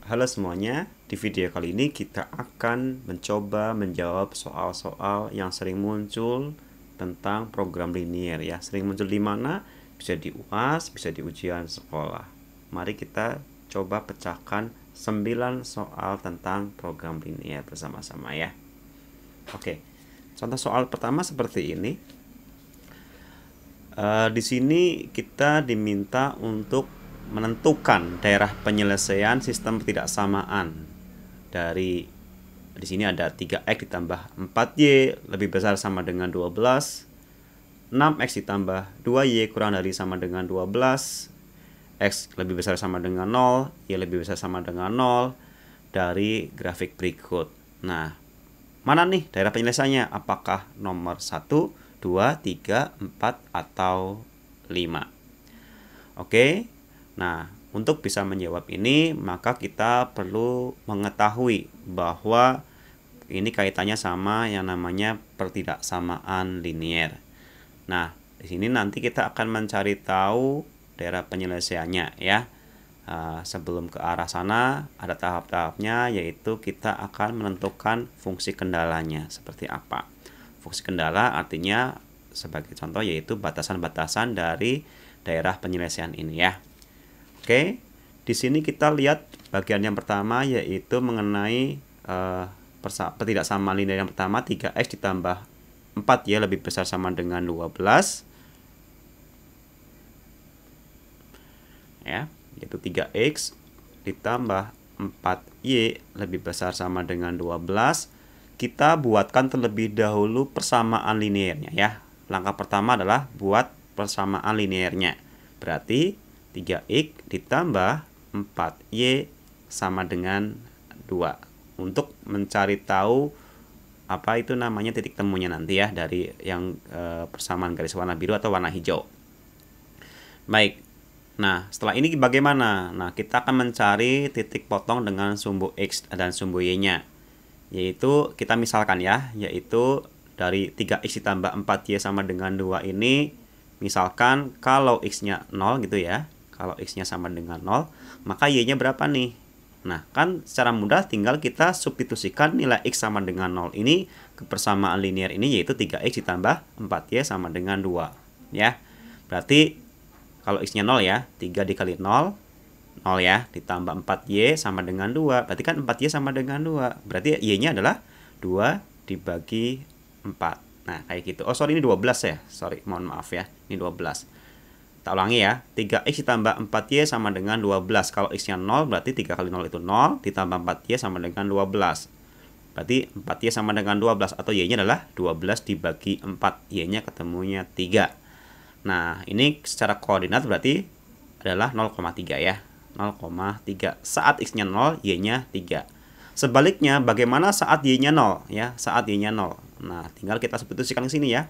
Halo semuanya, di video kali ini kita akan mencoba menjawab soal-soal yang sering muncul tentang program linier ya. Sering muncul di mana? Bisa di UAS, bisa di ujian sekolah. Mari kita coba pecahkan 9 soal tentang program linier bersama-sama ya. Oke, contoh soal pertama seperti ini. Di sini kita diminta untuk menentukan daerah penyelesaian sistem ketidaksamaan dari di sini ada 3x ditambah 4y lebih besar sama dengan 12, 6x ditambah 2y kurang dari sama dengan 12, x lebih besar sama dengan 0, y lebih besar sama dengan 0 dari grafik berikut. Nah, mana nih daerah penyelesaiannya? Apakah nomor 1, 2, 3, 4, atau 5? Oke, nah untuk bisa menjawab ini maka kita perlu mengetahui bahwa ini kaitannya sama yang namanya pertidaksamaan linier. Nah, di sini nanti kita akan mencari tahu daerah penyelesaiannya ya. Sebelum ke arah sana ada tahap-tahapnya, yaitu kita akan menentukan fungsi kendalanya seperti apa. Fungsi kendala artinya sebagai contoh yaitu batasan-batasan dari daerah penyelesaian ini ya. Oke, di sini kita lihat bagian yang pertama yaitu mengenai pertidaksamaan linier yang pertama, 3x ditambah 4y lebih besar sama dengan 12 ya, yaitu 3x ditambah 4y lebih besar sama dengan 12. Kita buatkan terlebih dahulu persamaan liniernya ya. Langkah pertama adalah buat persamaan liniernya. Berarti 3x ditambah 4y sama dengan 2. Untuk mencari tahu apa itu namanya titik temunya nanti ya, dari yang persamaan garis warna biru atau warna hijau. Baik, nah setelah ini bagaimana? Nah, kita akan mencari titik potong dengan sumbu x dan sumbu y nya, yaitu kita misalkan ya, yaitu dari 3x ditambah 4y sama dengan 2 ini, misalkan kalau x nya 0 gitu ya, kalau x nya sama dengan 0 maka y nya berapa nih? Nah, kan secara mudah tinggal kita substitusikan nilai x sama dengan 0 ini ke persamaan linier ini, yaitu 3x ditambah 4y sama dengan 2 ya. Berarti kalau x nya 0 ya, 3 dikali 0 0 ya, ditambah 4y sama dengan 2. Berarti kan 4y sama dengan 2. Berarti y nya adalah 2 dibagi 4. Nah, kayak gitu. Oh, sorry, ini 12 ya. Sorry, mohon maaf ya. Ini 12. Tak ulangi ya. 3x ditambah 4y sama dengan 12. Kalau x nya 0, berarti 3 kali 0 itu 0. Ditambah 4y sama dengan 12. Berarti 4y sama dengan 12. Atau y nya adalah 12 dibagi 4. Y nya ketemunya 3. Nah, ini secara koordinat berarti adalah 0,3 ya. 0,3. Saat x nya 0, y nya 3. Sebaliknya, bagaimana saat y nya 0 ya? Saat y nya 0. Nah, tinggal kita substitusikan ke sini ya.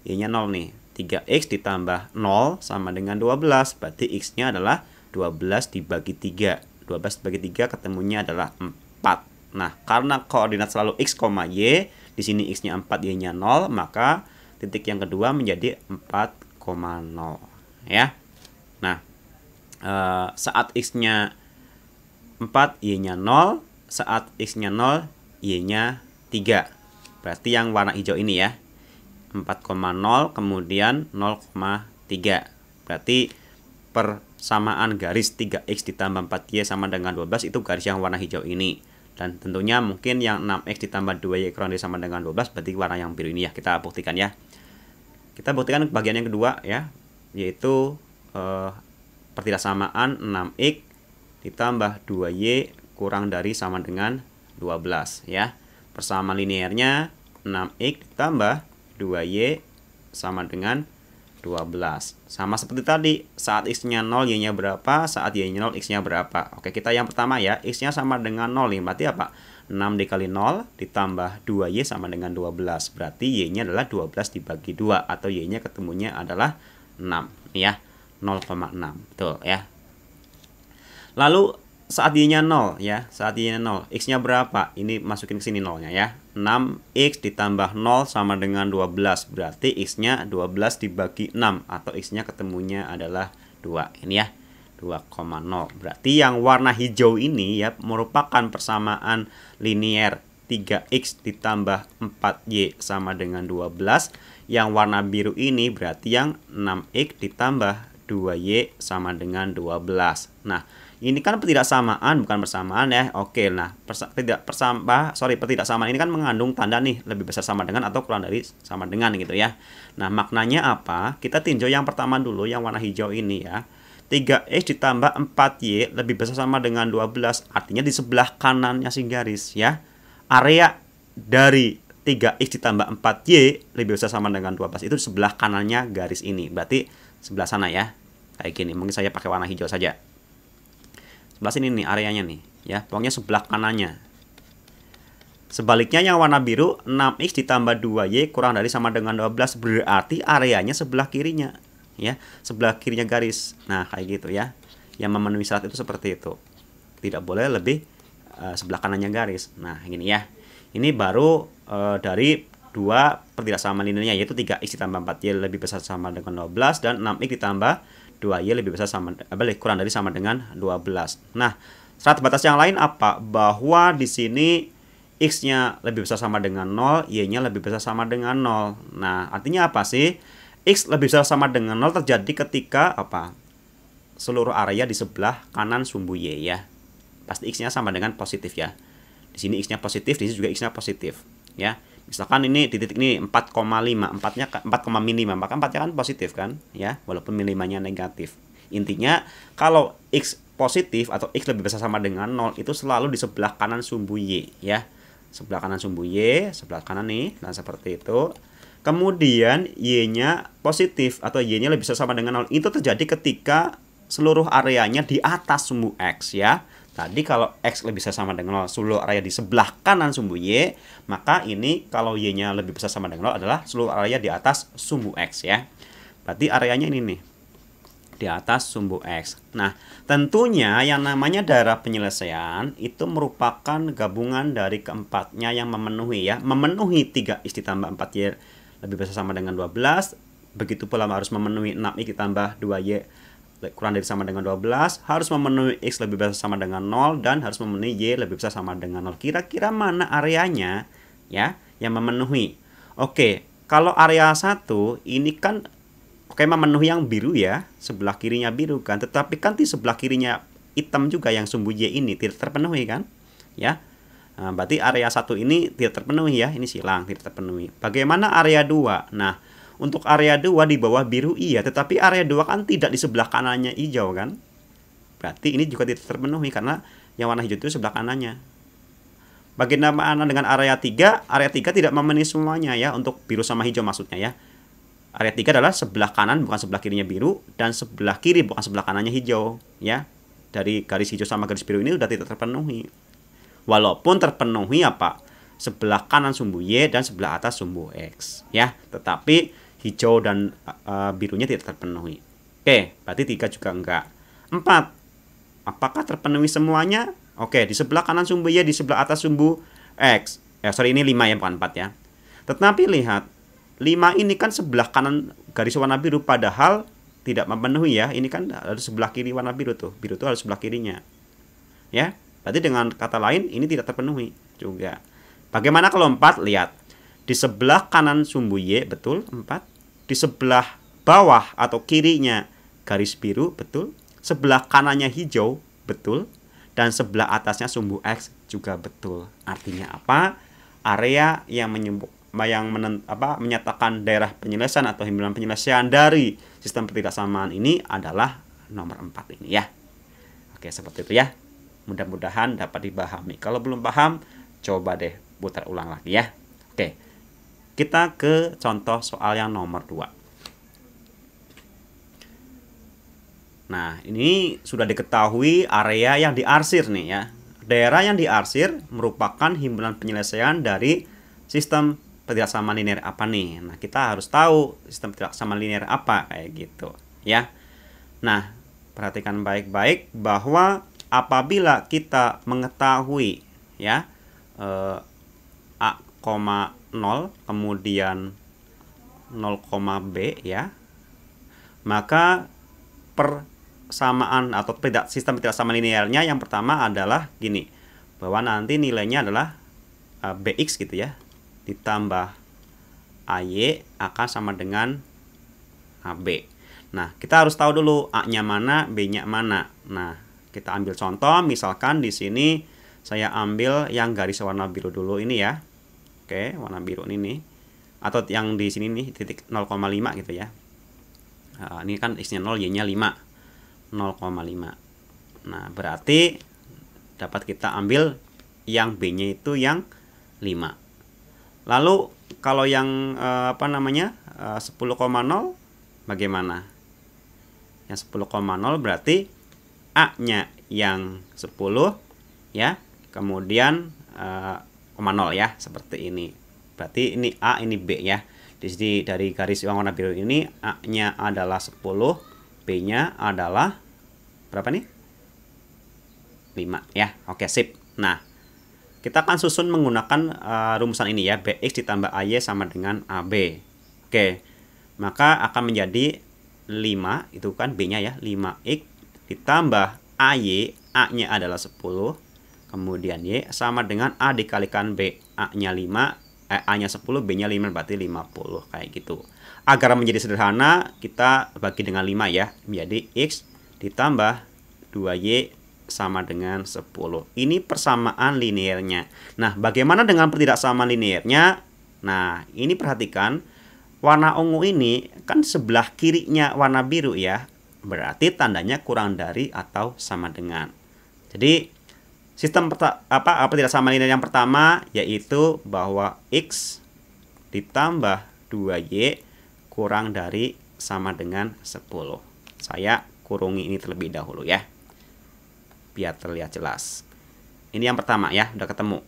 Y nya 0 nih. 3x ditambah 0 sama dengan 12. Berarti x nya adalah 12 dibagi 3. 12 dibagi 3 ketemunya adalah 4. Nah, karena koordinat selalu x, y, di sini x nya 4, y nya 0, maka titik yang kedua menjadi 4,0 ya. Nah, saat x nya 4, y nya 0, saat x nya 0, y nya 3. Berarti yang warna hijau ini ya, 4,0 kemudian 0,3. Berarti persamaan garis 3x ditambah 4y sama dengan 12 itu garis yang warna hijau ini. Dan tentunya mungkin yang 6x ditambah 2y kurang dari sama dengan 12 berarti warna yang biru ini ya. Kita buktikan ya. Kita buktikan bagian yang kedua ya, yaitu pertidaksamaan 6x ditambah 2y kurang dari sama dengan 12 ya. Persamaan liniernya 6x ditambah 2y sama dengan 12. Sama seperti tadi, saat x nya 0, y nya berapa, saat y nya 0, x nya berapa. Oke, kita yang pertama ya, x nya sama dengan 0 nih, berarti apa? 6 dikali 0 ditambah 2y sama dengan 12. Berarti y nya adalah 12 dibagi 2, atau y nya ketemunya adalah 6 ya, 0,6. Betul ya. Lalu saat y nya 0 ya, saat y nya 0, x nya berapa? Ini masukin ke sini 0 nya ya. 6x ditambah 0 sama dengan 12. Berarti x nya 12 dibagi 6, atau x nya ketemunya adalah 2. Ini ya, 2,0. Berarti yang warna hijau ini ya merupakan persamaan linear 3x ditambah 4y sama dengan 12. Yang warna biru ini berarti yang 6x ditambah 2y sama dengan 12. Nah, ini kan pertidaksamaan bukan persamaan ya. Oke, nah pertidaksamaan ini kan mengandung tanda nih lebih besar sama dengan atau kurang dari sama dengan gitu ya. Nah, maknanya apa? Kita tinjau yang pertama dulu yang warna hijau ini ya. 3x ditambah 4y lebih besar sama dengan 12. Artinya di sebelah kanannya si garis ya. Area dari 3x ditambah 4y lebih besar sama dengan 12 itu di sebelah kanannya garis ini. Berarti sebelah sana ya. Kayak gini. Mungkin saya pakai warna hijau saja. Sebelah sini nih areanya nih ya. Pokoknya sebelah kanannya. Sebaliknya yang warna biru 6x ditambah 2y kurang dari sama dengan 12 berarti areanya sebelah kirinya ya, sebelah kirinya garis. Nah, kayak gitu ya. Yang memenuhi syarat itu seperti itu. Tidak boleh lebih sebelah kanannya garis. Nah, ini ya. Ini baru dari dua pertidaksamaan linearnya yaitu 3x ditambah 4y lebih besar sama dengan 12 dan 6x ditambah 2y lebih besar sama kurang dari sama dengan 12. Nah, syarat batas yang lain apa? Bahwa di sini x-nya lebih besar sama dengan 0, y-nya lebih besar sama dengan 0. Nah, artinya apa sih? X lebih besar sama dengan 0 terjadi ketika apa? Seluruh area di sebelah kanan sumbu y ya. Pasti x-nya sama dengan positif ya. Di sini x-nya positif, di sini juga x-nya positif ya. Misalkan ini di titik ini 4,5, 4-nya 4,5, maka 4-nya kan positif kan ya, walaupun minimanya negatif. Intinya kalau x positif atau x lebih besar sama dengan 0 itu selalu di sebelah kanan sumbu y ya. Sebelah kanan sumbu y, sebelah kanan nih, nah seperti itu. Kemudian y-nya positif atau y-nya lebih besar sama dengan 0 itu terjadi ketika seluruh areanya di atas sumbu x ya. Tadi kalau x lebih besar sama dengan 0, seluruh area di sebelah kanan sumbu y, maka ini kalau y-nya lebih besar sama dengan 0 adalah seluruh area di atas sumbu x ya. Berarti areanya ini nih, di atas sumbu x. Nah, tentunya yang namanya daerah penyelesaian itu merupakan gabungan dari keempatnya yang memenuhi ya. Memenuhi 3x ditambah 4y lebih besar sama dengan 12. Begitu pula harus memenuhi 6x ditambah 2y kurang dari sama dengan 12, harus memenuhi x lebih besar sama dengan 0 dan harus memenuhi y lebih besar sama dengan 0. Kira-kira mana areanya ya yang memenuhi? Oke, kalau area 1 ini kan oke memenuhi yang biru ya, sebelah kirinya biru kan, tetapi kan di sebelah kirinya hitam juga yang sumbu y ini tidak terpenuhi kan ya. Nah, berarti area 1 ini tidak terpenuhi ya, ini silang tidak terpenuhi. Bagaimana area 2? Nah, untuk area 2 di bawah biru iya, tetapi area 2 kan tidak di sebelah kanannya hijau kan. Berarti ini juga tidak terpenuhi karena yang warna hijau itu sebelah kanannya. Bagaimana dengan area 3? Area 3 tidak memenuhi semuanya ya, untuk biru sama hijau maksudnya ya. Area 3 adalah sebelah kanan bukan sebelah kirinya biru dan sebelah kiri bukan sebelah kanannya hijau ya. Dari garis hijau sama garis biru ini sudah tidak terpenuhi. Walaupun terpenuhi apa? Sebelah kanan sumbu y dan sebelah atas sumbu x ya. Tetapi hijau dan birunya tidak terpenuhi. Oke, berarti 3 juga enggak. 4. Apakah terpenuhi semuanya? Oke, di sebelah kanan sumbu y, di sebelah atas sumbu x. Ini 5 ya, bukan 4 ya. Tetapi lihat, 5 ini kan sebelah kanan garis warna biru padahal tidak memenuhi ya. Ini kan harus sebelah kiri warna biru tuh. Biru tuh harus sebelah kirinya. Ya. Berarti dengan kata lain ini tidak terpenuhi juga. Bagaimana kalau 4? Lihat. Di sebelah kanan sumbu y, betul 4. Di sebelah bawah atau kirinya garis biru, betul. Sebelah kanannya hijau, betul. Dan sebelah atasnya sumbu x juga betul. Artinya apa? Area yang menyatakan daerah penyelesaian atau himpunan penyelesaian dari sistem pertidaksamaan ini adalah nomor 4 ini ya. Oke, seperti itu ya. Mudah-mudahan dapat dipahami. Kalau belum paham, coba deh putar ulang lagi ya. Oke. Kita ke contoh soal yang nomor 2. Nah, ini sudah diketahui area yang diarsir nih ya. Daerah yang diarsir merupakan himpunan penyelesaian dari sistem pertidaksamaan linear apa nih. Nah, kita harus tahu sistem pertidaksamaan linear apa kayak gitu ya. Nah, perhatikan baik-baik bahwa apabila kita mengetahui ya A, 0 kemudian 0, B ya, maka per samaan atau sistem tidak sama linearnya yang pertama adalah gini, bahwa nanti nilainya adalah bx gitu ya, ditambah ay akan sama dengan ab. Nah, kita harus tahu dulu a-nya mana, b-nya mana. Nah, kita ambil contoh, misalkan di sini saya ambil yang garis warna biru dulu ini ya. Oke, warna biru ini nih. Atau yang di sini nih titik 0,5 gitu ya. Nah, ini kan x-nya 0, y-nya 5. 0,5. Nah, berarti dapat kita ambil yang B-nya itu yang 5. Lalu kalau yang 10,0 bagaimana? Yang 10,0 berarti A-nya yang 10 ya. Kemudian 0 ya, seperti ini. Berarti ini A, ini B ya. Di sini dari garis yang warna biru ini A-nya adalah 10, B-nya adalah berapa nih? 5 ya. Oke, sip. Nah, kita akan susun menggunakan rumusan ini ya. Bx ditambah AY sama dengan AB. Oke. Maka akan menjadi 5, itu kan B-nya ya, 5x ditambah AY, A-nya adalah 10. Kemudian Y sama dengan A dikalikan B. A-nya 5, A-nya 10, B-nya 5, berarti 50 kayak gitu. Agar menjadi sederhana, kita bagi dengan 5 ya. Menjadi X ditambah 2Y sama dengan 10. Ini persamaan linearnya. Nah, bagaimana dengan pertidaksamaan linearnya? Nah, ini perhatikan. Warna ungu ini kan sebelah kirinya warna biru ya. Berarti tandanya kurang dari atau sama dengan. Jadi, sistem pertidaksamaan linear yang pertama yaitu bahwa X ditambah 2Y kurang dari sama dengan 10. Saya kurungi ini terlebih dahulu ya, biar terlihat jelas. Ini yang pertama ya, udah ketemu.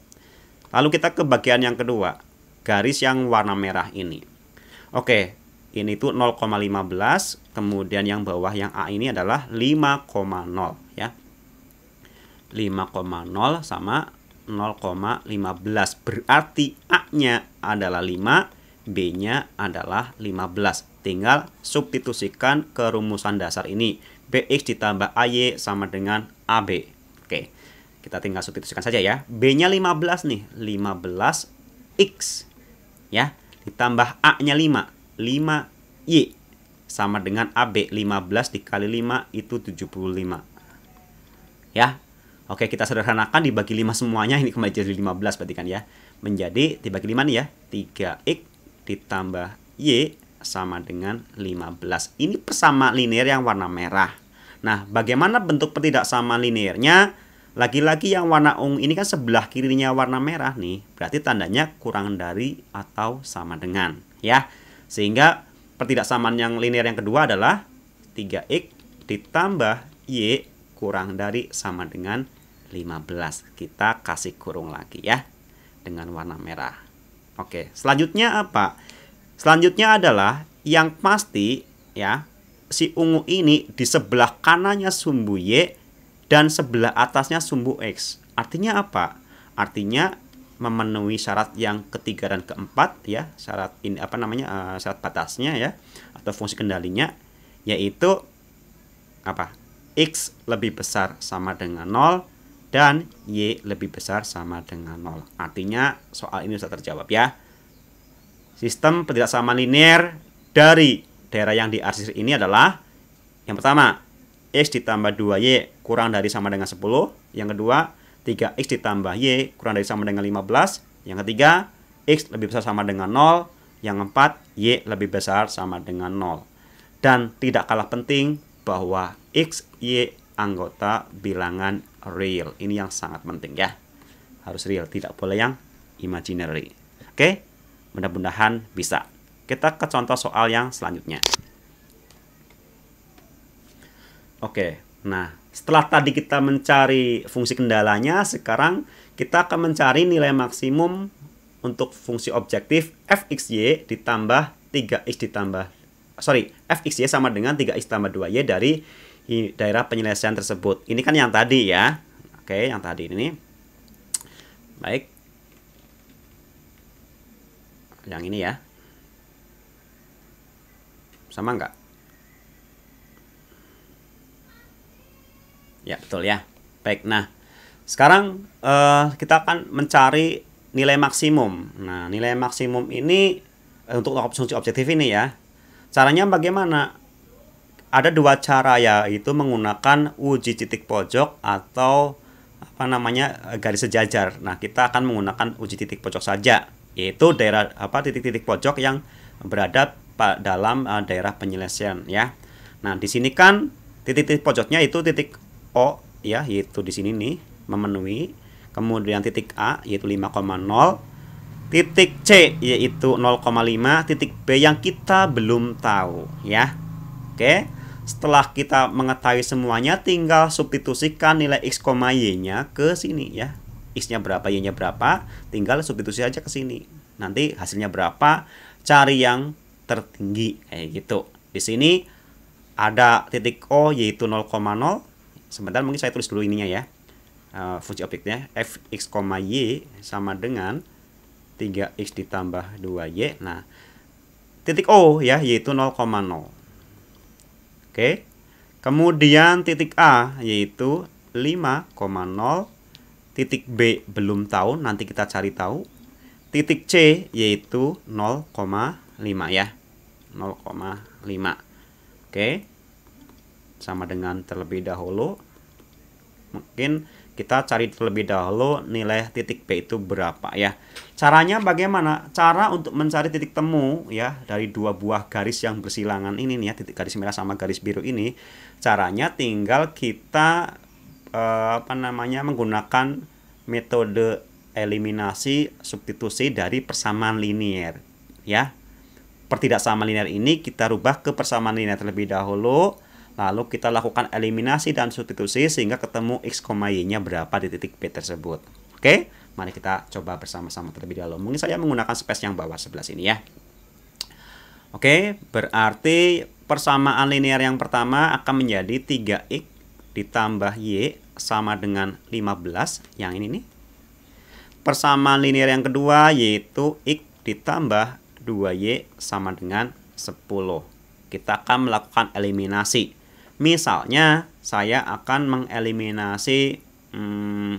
Lalu kita ke bagian yang kedua, garis yang warna merah ini. Oke, ini tuh 0,15, kemudian yang bawah yang A ini adalah 5,0 ya. 5,0 sama 0,15. Berarti A-nya adalah 5, B-nya adalah 15. Tinggal substitusikan ke rumusan dasar ini. Bx ditambah AY sama dengan AB. Oke, kita tinggal substitusikan saja ya. B-nya 15 nih, 15x ya, ditambah A-nya 5, 5y sama dengan AB. 15 dikali 5 itu 75 ya. Oke, kita sederhanakan, dibagi 5 semuanya, ini kembali jadi 15 berarti kan ya. Menjadi dibagi 5 nih ya, 3x ditambah y sama dengan 15. Ini persamaan linear yang warna merah. Nah, bagaimana bentuk pertidaksamaan linearnya? Lagi-lagi yang warna ungu ini kan sebelah kirinya warna merah nih. Berarti tandanya kurang dari atau sama dengan ya. Sehingga pertidaksamaan yang linear yang kedua adalah 3x ditambah y kurang dari sama dengan 15. Kita kasih kurung lagi ya dengan warna merah. Oke, selanjutnya apa? Selanjutnya adalah yang pasti ya, si ungu ini di sebelah kanannya sumbu Y dan sebelah atasnya sumbu X. Artinya apa? Artinya memenuhi syarat yang ketiga dan keempat ya, syarat ini syarat batasnya ya, atau fungsi kendalinya, yaitu apa? X lebih besar sama dengan 0 dan Y lebih besar sama dengan 0. Artinya soal ini sudah terjawab ya. Sistem pertidaksamaan linear dari daerah yang diarsir ini adalah yang pertama, X ditambah 2Y kurang dari sama dengan 10. Yang kedua, 3X ditambah Y kurang dari sama dengan 15. Yang ketiga, X lebih besar sama dengan 0. Yang keempat, Y lebih besar sama dengan 0. Dan tidak kalah penting bahwa X, Y anggota bilangan real. Ini yang sangat penting ya. Harus real, tidak boleh yang imaginary. Oke? Mudah-mudahan bisa. Kita ke contoh soal yang selanjutnya. Oke, nah setelah tadi kita mencari fungsi kendalanya, sekarang kita akan mencari nilai maksimum untuk fungsi objektif fxy ditambah 3x ditambah fxy sama dengan 3x tambah 2y dari daerah penyelesaian tersebut. Ini kan yang tadi ya. Oke, yang tadi ini. Baik. Yang ini ya. Sama enggak? Ya, betul ya. Baik, nah sekarang kita akan mencari nilai maksimum. Nah, nilai maksimum ini untuk fungsi objektif ini ya. Caranya bagaimana? Ada dua cara, yaitu menggunakan uji titik pojok atau apa namanya garis sejajar. Nah, kita akan menggunakan uji titik pojok saja, yaitu daerah titik-titik pojok yang berada dalam daerah penyelesaian ya. Nah, di sini kan titik-titik pojoknya itu titik O ya, yaitu di sini nih memenuhi. Kemudian titik A yaitu 5,0, titik C yaitu 0,5, titik B yang kita belum tahu ya. Oke. Setelah kita mengetahui semuanya, tinggal substitusikan nilai X, Y-nya ke sini ya. X-nya berapa, Y-nya berapa, tinggal substitusi aja ke sini. Nanti hasilnya berapa, cari yang tertinggi kayak gitu. Di sini ada titik O yaitu 0,0. Sebentar, mungkin saya tulis dulu ininya ya. Fungsi objeknya fx, y sama dengan 3x ditambah 2y. Nah, titik O ya yaitu 0,0. Oke. Kemudian titik A yaitu 5,0. Titik B belum tahu, nanti kita cari tahu. Titik C yaitu 0,5 ya. 0,5. Oke. Sama dengan terlebih dahulu. Mungkin kita cari terlebih dahulu nilai titik B itu berapa ya. Caranya bagaimana? Cara untuk mencari titik temu ya dari dua buah garis yang bersilangan ini nih ya, titik garis merah sama garis biru ini. Caranya tinggal kita menggunakan metode eliminasi substitusi dari persamaan linear ya. Pertidaksamaan linear ini kita rubah ke persamaan linear terlebih dahulu. Lalu kita lakukan eliminasi dan substitusi sehingga ketemu X, Y-nya berapa di titik B tersebut. Oke, mari kita coba bersama-sama terlebih dahulu. Mungkin saya menggunakan space yang bawah sebelah sini ya. Oke, berarti persamaan linear yang pertama akan menjadi 3X ditambah Y sama dengan 15. Yang ini nih. Persamaan linear yang kedua yaitu X ditambah 2Y sama dengan 10. Kita akan melakukan eliminasi. Misalnya saya akan mengeliminasi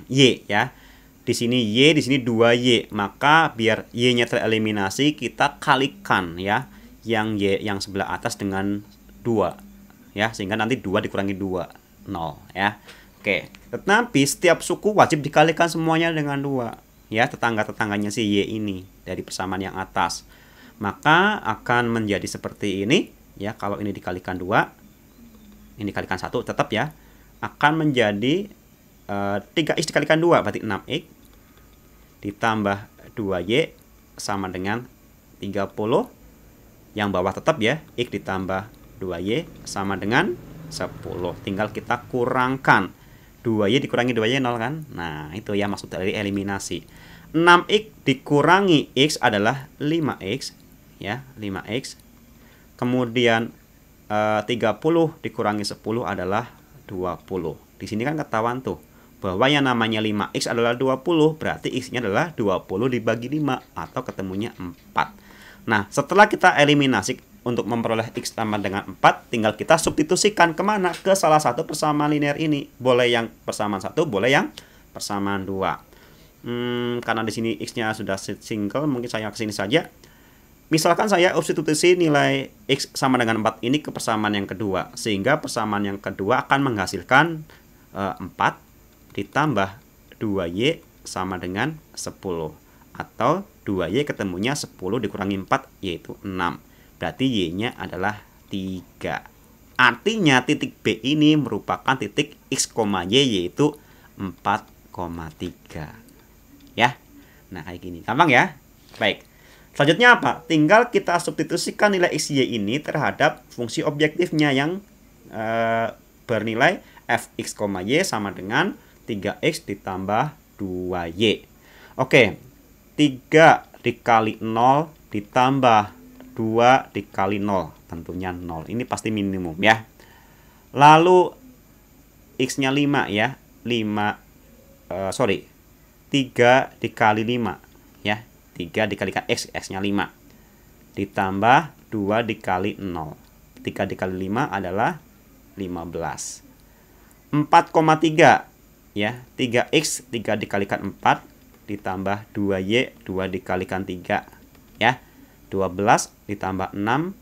Y ya. Di sini Y, di sini 2Y. Maka biar Y-nya tereliminasi, kita kalikan ya yang Y yang sebelah atas dengan 2 ya, sehingga nanti 2 dikurangi 2, 0 ya. Oke, tetapi setiap suku wajib dikalikan semuanya dengan 2 ya, tetangga-tetangganya si Y ini dari persamaan yang atas. Maka akan menjadi seperti ini ya. Kalau ini dikalikan 2, ini dikalikan 1 tetap ya, akan menjadi 3x dikalikan 2 berarti 6x ditambah 2y sama dengan 30. Yang bawah tetap ya, x ditambah 2y sama dengan 10. Tinggal kita kurangkan. 2y dikurangi 2y 0 kan. Nah, itu ya maksud dari eliminasi. 6x dikurangi x adalah 5x ya, 5x. Kemudian 30 dikurangi 10 adalah 20. Di sini kan ketahuan tuh bahwa yang namanya 5x adalah 20, berarti x-nya adalah 20 dibagi 5 atau ketemunya 4. Nah, setelah kita eliminasi untuk memperoleh x sama dengan 4, tinggal kita substitusikan kemana? Ke salah satu persamaan linear ini. Boleh yang persamaan 1, boleh yang persamaan 2. Karena di sini x-nya sudah single, mungkin saya ke sini saja. Misalkan saya substitusi nilai X sama dengan 4 ini ke persamaan yang kedua. Sehingga persamaan yang kedua akan menghasilkan 4 ditambah 2Y sama dengan 10. Atau 2Y ketemunya 10 dikurangi 4 yaitu 6. Berarti Y-nya adalah 3. Artinya titik B ini merupakan titik X, Y yaitu 4,3. Ya. Nah kayak gini. Gampang ya? Baik. Selanjutnya apa? Tinggal kita substitusikan nilai X, Y ini terhadap fungsi objektifnya yang bernilai fx, y sama dengan 3x ditambah 2y. Oke, 3 dikali 0 ditambah 2 dikali 0. Tentunya 0. Ini pasti minimum ya. Lalu x-nya 5 ya. 3 dikali 5 ya. 3 dikalikan X, X-nya 5. Ditambah 2 dikali 0. 3 dikali 5 adalah 15. 4,3 ya. 3x 3 dikalikan 4 ditambah 2y 2 dikalikan 3 ya. 12 ditambah 6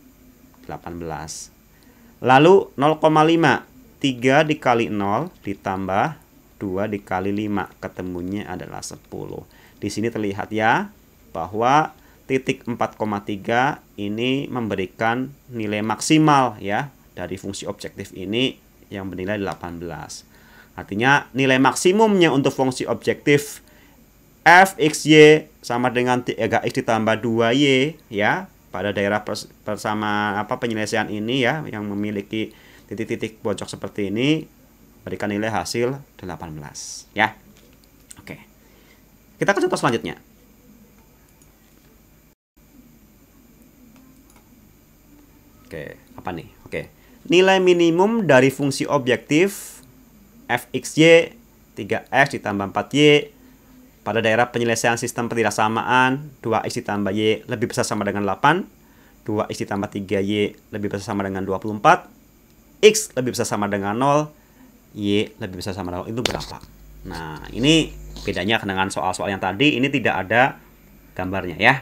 18. Lalu 0,5 3 dikali 0 ditambah 2 dikali 5 ketemunya adalah 10. Di sini terlihat ya bahwa titik 4,3 ini memberikan nilai maksimal ya dari fungsi objektif ini yang bernilai 18. Artinya nilai maksimumnya untuk fungsi objektif fxy sama dengan 3x ditambah 2y ya pada daerah bersama penyelesaian ini ya yang memiliki titik-titik pojok seperti ini berikan nilai hasil 18 ya. Oke. Kita ke contoh selanjutnya. Oke, apa nih? Oke. Nilai minimum dari fungsi objektif fxy 3x ditambah 4y pada daerah penyelesaian sistem ketidaksamaan 2x ditambah y lebih besar sama dengan 8, 2x ditambah 3y lebih besar sama dengan 24, x lebih besar sama dengan 0, y lebih besar sama dengan 0. Itu berapa? Nah, ini bedanya dengan soal-soal yang tadi. Ini tidak ada gambarnya ya.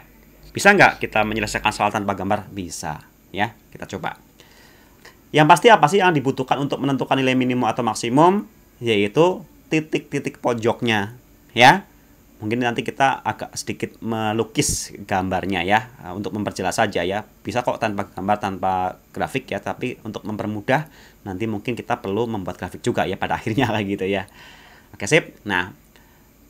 Bisa nggak kita menyelesaikan soal tanpa gambar? Bisa ya. Kita coba. Yang pasti apa sih yang dibutuhkan untuk menentukan nilai minimum atau maksimum? Yaitu titik-titik pojoknya ya. Mungkin nanti kita agak sedikit melukis gambarnya ya untuk memperjelas saja ya. Bisa kok tanpa gambar, tanpa grafik ya, tapi untuk mempermudah nanti mungkin kita perlu membuat grafik juga ya pada akhirnya kayak gitu ya. Oke, sip. Nah,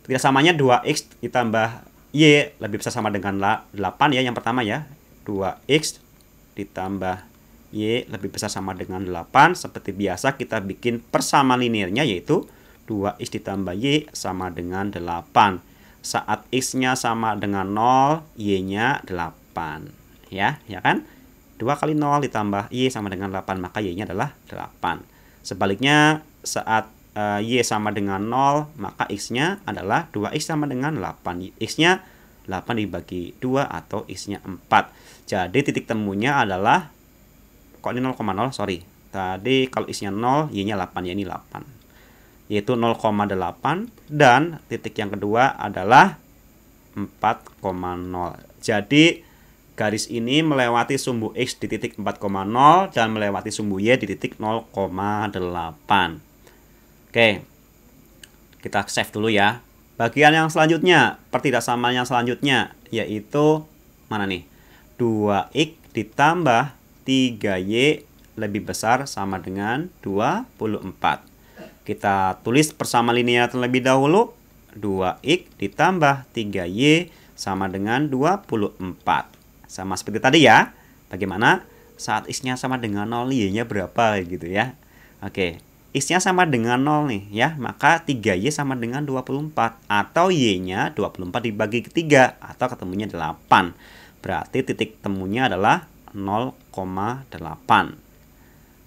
ketidaksamanya 2x ditambah y lebih besar sama dengan 8 ya yang pertama ya. 2x ditambah y lebih besar sama dengan 8. Seperti biasa kita bikin persamaan linearnya yaitu 2x ditambah y sama dengan 8. Saat x-nya sama dengan 0, y-nya 8. Ya kan? 2 kali 0 ditambah y sama dengan 8, maka y-nya adalah 8. Sebaliknya, saat y sama dengan 0, maka x-nya adalah 2x sama dengan 8. X-nya 8 dibagi 2 atau x-nya 4. Jadi titik temunya adalah, kok ini 0,0? Sorry. Tadi kalau x-nya 0, y-nya 8, ya ini 8. Yaitu 0,8 dan titik yang kedua adalah 4,0. Jadi garis ini melewati sumbu x di titik 4,0 dan melewati sumbu y di titik 0,8. Oke. Kita save dulu ya. Bagian yang selanjutnya, pertidaksamaan yang selanjutnya yaitu mana nih? 2x ditambah 3y lebih besar sama dengan 24. Kita tulis persamaan linear terlebih dahulu. 2x ditambah 3y sama dengan 24. Sama seperti tadi ya. Bagaimana? Saat x-nya sama dengan 0, y-nya berapa gitu ya. Oke. X-nya sama dengan 0 nih ya. Maka 3y sama dengan 24. Atau y-nya 24 dibagi ke 3. Atau ketemunya 8. Berarti titik temunya adalah 0,8.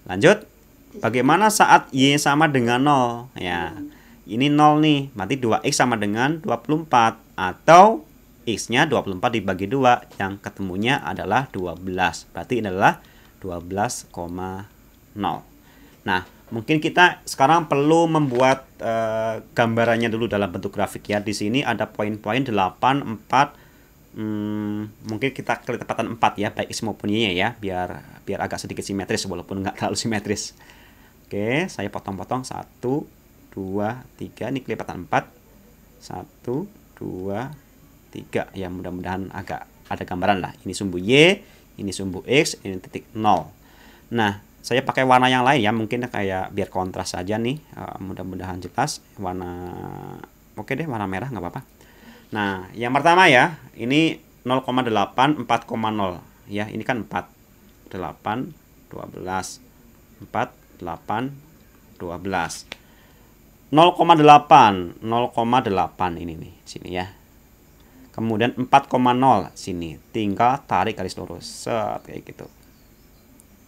Lanjut. Bagaimana saat y sama dengan 0? Ya, ini 0 nih, berarti 2x sama dengan 24. Atau x-nya 24 dibagi 2, yang ketemunya adalah 12. Berarti ini adalah 12,0. Nah, mungkin kita sekarang perlu membuat gambarannya dulu dalam bentuk grafik ya. Di sini ada poin-poin 8, 4, mungkin kita ketepatan 4 ya, baik x maupun y ya, biar agak sedikit simetris walaupun nggak terlalu simetris. Oke, saya potong-potong 1, 2, 3, ini kelipatan 4. 1, 2, 3. Ya, mudah-mudahan agak ada gambaran lah. Ini sumbu y, ini sumbu x, ini titik 0. Nah, saya pakai warna yang lain ya, mungkin kayak biar kontras saja nih. Mudah-mudahan jelas. Warna, oke deh, warna merah nggak apa-apa. Nah, yang pertama ya, ini 0,8, 4,0 ya, ini kan 4, 8, 12, 4, 8, 12. 0,8 ini nih, sini ya. Kemudian 4,0 sini, tinggal tarik garis lurus, set kayak gitu.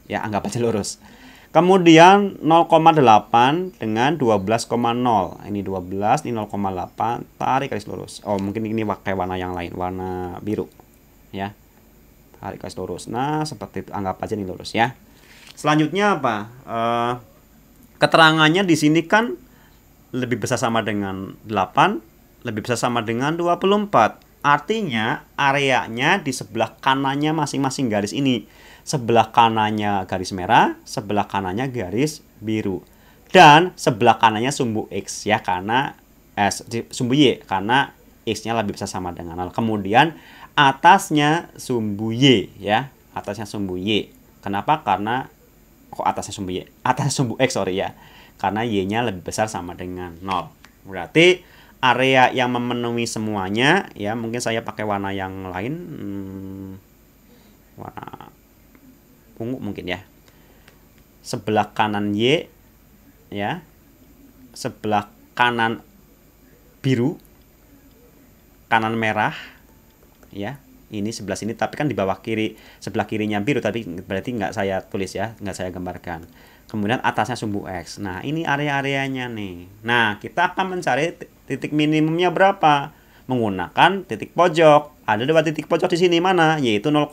Ya, anggap aja lurus. Kemudian 0,8 dengan 12,0. Ini 12, ini 0,8, tarik garis lurus. Oh, mungkin ini pakai warna yang lain, warna biru. Ya. Tarik garis lurus. Nah, seperti itu, anggap aja ini lurus ya. Selanjutnya apa? Keterangannya di sini kan lebih besar sama dengan 8, lebih besar sama dengan 24. Artinya areanya di sebelah kanannya masing-masing garis ini. Sebelah kanannya garis merah, sebelah kanannya garis biru. Dan sebelah kanannya sumbu X ya, karena sumbu Y karena X-nya lebih besar sama dengan 0. Kemudian atasnya sumbu Y ya, atasnya sumbu Y. Kenapa? Karena kok atasnya sumbu Y? Atasnya sumbu X, sorry ya. Karena Y-nya lebih besar sama dengan 0. Berarti area yang memenuhi semuanya ya, mungkin saya pakai warna yang lain, warna ungu mungkin ya. Sebelah kanan Y ya, sebelah kanan biru, kanan merah ya. Ini sebelah sini, tapi kan di bawah kiri, sebelah kirinya biru, tadi berarti nggak saya tulis ya, nggak saya gambarkan. Kemudian atasnya sumbu X. Nah, ini area-areanya nih. Nah, kita akan mencari titik minimumnya berapa? Menggunakan titik pojok. Ada dua titik pojok di sini, mana? Yaitu 0,8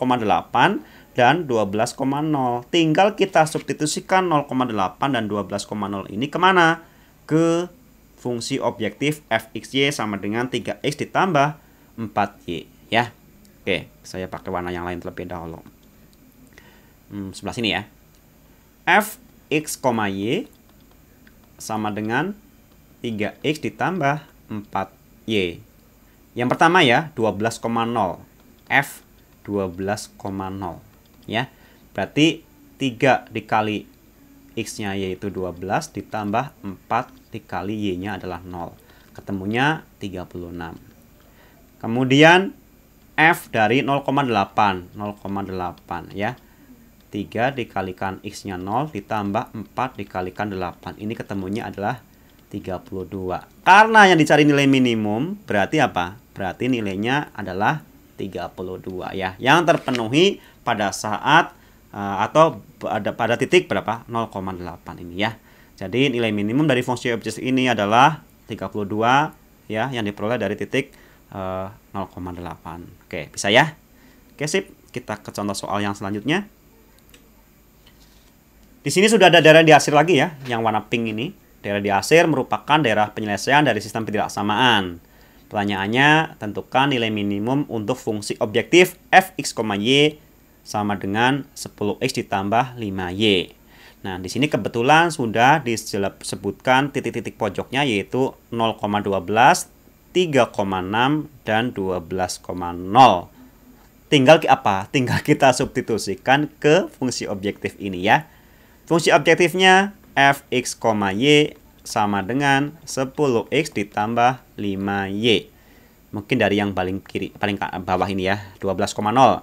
dan 12,0. Tinggal kita substitusikan 0,8 dan 12,0 ini kemana? Ke fungsi objektif fxy sama dengan 3x ditambah 4y ya. Oke, saya pakai warna yang lain terlebih dahulu. Sebelah sini ya. Fx, y sama dengan 3x ditambah 4y. Yang pertama ya, 12,0. F 12,0 ya. Berarti 3 dikali x-nya yaitu 12 ditambah 4 dikali y-nya adalah 0. Ketemunya 36. Kemudian F dari 0,8 ya. 3 dikalikan x-nya 0 ditambah 4 dikalikan 8. Ini ketemunya adalah 32. Karena yang dicari nilai minimum, berarti apa? Berarti nilainya adalah 32 ya. Yang terpenuhi pada saat atau pada titik berapa? 0,8 ini ya. Jadi nilai minimum dari fungsi objektif ini adalah 32 ya, yang diperoleh dari titik 0,8. Oke, bisa ya? Oke, sip. Kita ke contoh soal yang selanjutnya. Di sini sudah ada daerah diarsir lagi ya, yang warna pink ini. Daerah diarsir merupakan daerah penyelesaian dari sistem ketidaksamaan. Pertanyaannya, tentukan nilai minimum untuk fungsi objektif fx, y sama dengan 10x ditambah 5y. Nah, di sini kebetulan sudah disebutkan titik-titik pojoknya yaitu 0,12, 3,6 dan 12,0. Tinggal apa? Tinggal kita substitusikan ke fungsi objektif ini ya. Fungsi objektifnya fx, y sama dengan 10x ditambah 5y. Mungkin dari yang paling kiri, paling bawah ini ya, 12,0.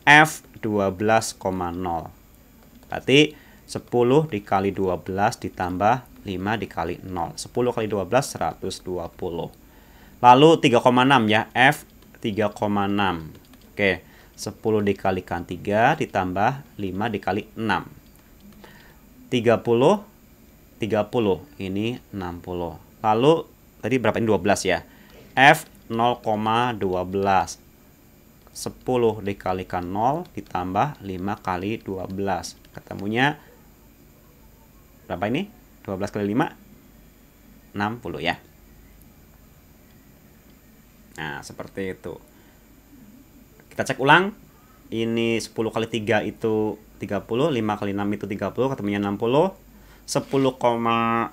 F 12,0. Berarti 10 dikali 12 ditambah 5 dikali 0. 10 kali 12 120. Lalu 3,6 ya, F 3,6. Oke, 10 dikalikan 3 ditambah 5 dikali 6. 30 ini 60. Lalu tadi berapa ini 12 ya. F 0,12. 10 dikalikan 0 ditambah 5 kali 12. Ketemunya berapa ini? 12 kali 5 60 ya. Nah, seperti itu. Kita cek ulang. Ini 10 kali 3 itu 30, 5 kali 6 itu 30, ketemunya 60. 10,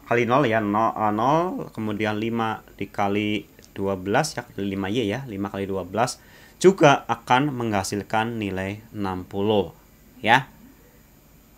kali 0 ya, 0, kemudian 5 dikali 12 ya, 5y ya, 5 kali 12 juga akan menghasilkan nilai 60 ya.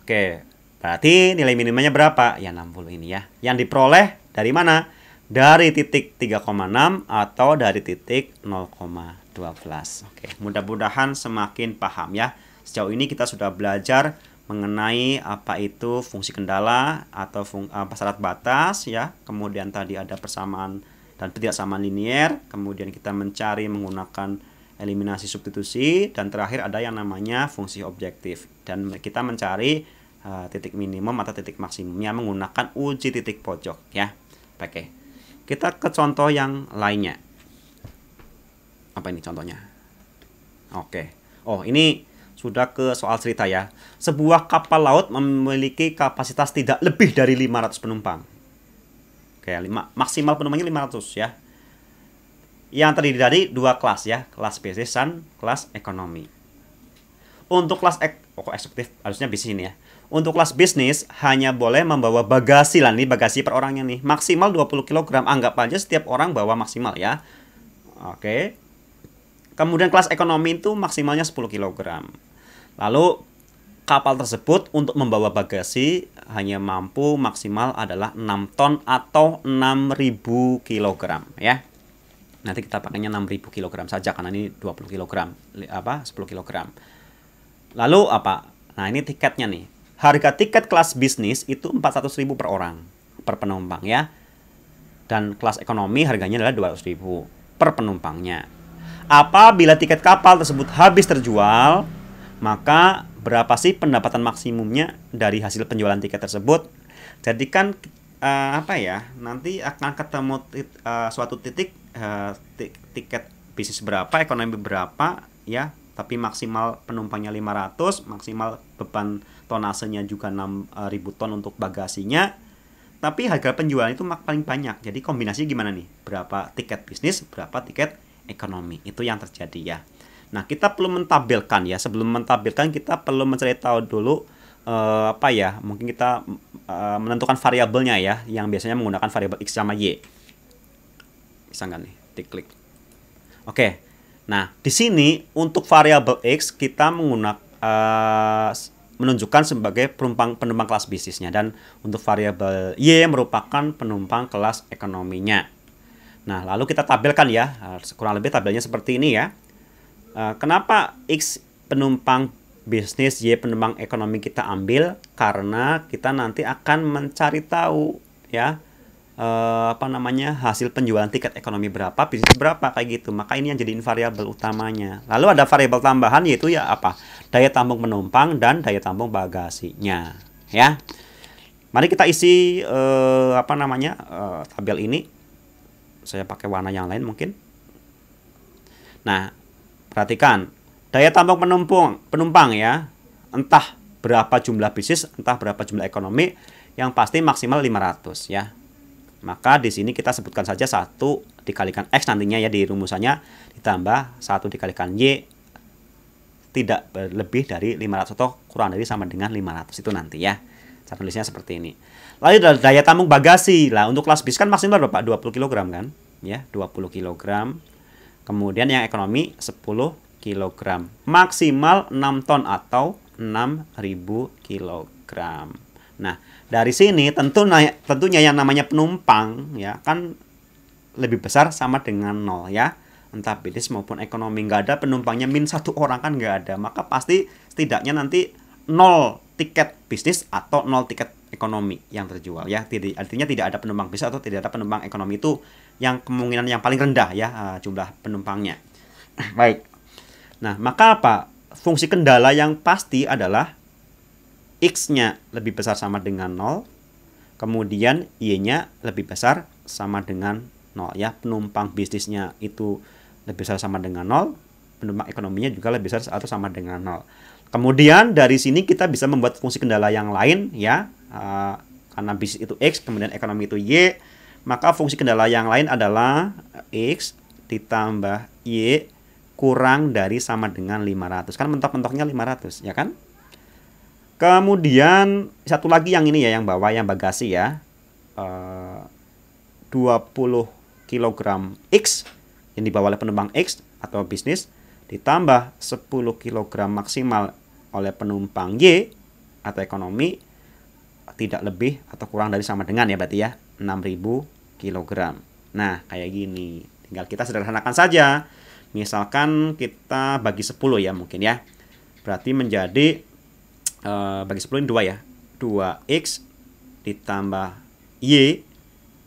Oke, berarti nilai minimumnya berapa? Ya 60 ini ya. Yang diperoleh dari mana? Dari titik 3,6 atau dari titik 0,12. Oke, mudah-mudahan semakin paham ya. Sejauh ini kita sudah belajar mengenai apa itu fungsi kendala atau syarat batas ya. Kemudian tadi ada persamaan dan ketidaksamaan linier. Kemudian kita mencari menggunakan eliminasi substitusi, dan terakhir ada yang namanya fungsi objektif. Dan kita mencari titik minimum atau titik maksimumnya menggunakan uji titik pojok ya. Oke. Kita ke contoh yang lainnya. Apa ini contohnya? Oke. Oh, ini Sudah ke soal cerita ya. Sebuah kapal laut memiliki kapasitas tidak lebih dari 500 penumpang. Oke, maksimal penumpangnya 500 ya. Yang terdiri dari dua kelas ya, kelas bisnis dan kelas ekonomi. Untuk kelas eksekutif harusnya bisnis ini ya. Untuk kelas bisnis hanya boleh membawa bagasi lah, nih bagasi per orangnya nih. Maksimal 20 kg, anggap aja setiap orang bawa maksimal ya. Oke. Kemudian kelas ekonomi itu maksimalnya 10 kg. Lalu kapal tersebut untuk membawa bagasi hanya mampu maksimal adalah 6 ton atau 6.000 kg ya. Nanti kita pakainya 6.000 kg saja karena ini 20 kg, 10 kg. Lalu apa? Nah, ini tiketnya nih. Harga tiket kelas bisnis itu 400.000 per orang, per penumpang ya. Dan kelas ekonomi harganya adalah 200.000 per penumpangnya. Apabila tiket kapal tersebut habis terjual, maka berapa sih pendapatan maksimumnya dari hasil penjualan tiket tersebut? Jadi kan nanti akan ketemu suatu titik tiket bisnis berapa, ekonomi berapa ya, tapi maksimal penumpangnya 500, maksimal beban tonasenya juga 6.000 ton untuk bagasinya. Tapi harga penjualan itu paling banyak. Jadi kombinasinya gimana nih? Berapa tiket bisnis, berapa tiket ekonomi. Itu yang terjadi ya. Nah, kita perlu mentabelkan ya. Sebelum mentabelkan kita perlu mencari tahu dulu mungkin kita menentukan variabelnya ya, yang biasanya menggunakan variabel X sama Y. Bisa nggak nih? Diklik. Oke. Nah, di sini untuk variabel X kita menunjukkan sebagai penumpang kelas bisnisnya, dan untuk variabel Y merupakan penumpang kelas ekonominya. Nah, lalu kita tabelkan ya, kurang lebih tabelnya seperti ini ya. Kenapa X penumpang bisnis, Y penumpang ekonomi kita ambil? Karena kita nanti akan mencari tahu ya hasil penjualan tiket ekonomi berapa, bisnis berapa, kayak gitu. Maka ini yang jadi variabel utamanya. Lalu ada variabel tambahan, yaitu ya daya tampung penumpang dan daya tampung bagasinya ya. Mari kita isi tabel ini. Saya pakai warna yang lain mungkin. Nah, perhatikan daya tampung penumpang ya, entah berapa jumlah bisnis, entah berapa jumlah ekonomi, yang pasti maksimal 500 ya. Maka di sini kita sebutkan saja 1 dikalikan X nantinya ya, di rumusannya ditambah 1 dikalikan Y tidak lebih dari 500 atau kurang dari sama dengan 500 itu nanti ya. Cara tulisnya seperti ini. Lalu daya tampung bagasi. Lah, untuk kelas bis kan maksimal berapa? 20 kg kan? Ya, 20 kg. Kemudian yang ekonomi 10 kg. Maksimal 6 ton atau 6.000 kg. Nah, dari sini tentunya yang namanya penumpang ya kan lebih besar sama dengan 0 ya. Entah bisnis maupun ekonomi, nggak ada penumpangnya min 1 orang kan, nggak ada. Maka pasti setidaknya nanti 0 tiket bisnis atau 0 tiket ekonomi yang terjual ya. Artinya tidak ada penumpang bisnis atau tidak ada penumpang ekonomi, itu yang kemungkinan yang paling rendah ya jumlah penumpangnya. Baik. Nah, maka fungsi kendala yang pasti adalah X-nya lebih besar sama dengan 0, kemudian Y-nya lebih besar sama dengan 0 ya. Penumpang bisnisnya itu lebih besar sama dengan 0, penumpang ekonominya juga lebih besar atau sama dengan 0. Kemudian dari sini kita bisa membuat fungsi kendala yang lain ya, karena bisnis itu X, kemudian ekonomi itu Y, maka fungsi kendala yang lain adalah X ditambah Y kurang dari sama dengan 500. Kan mentok-mentoknya 500 ya kan. Kemudian satu lagi yang ini ya, yang bawah, yang bagasi ya, 20 kg X yang dibawa oleh penumpang X atau bisnis ditambah 10 kg maksimal oleh penumpang Y atau ekonomi, tidak lebih atau kurang dari sama dengan ya berarti ya 6.000 kg. Nah, kayak gini. Tinggal kita sederhanakan saja. Misalkan kita bagi 10 ya mungkin ya. Berarti menjadi bagi 10 ini 2 ya. 2X ditambah Y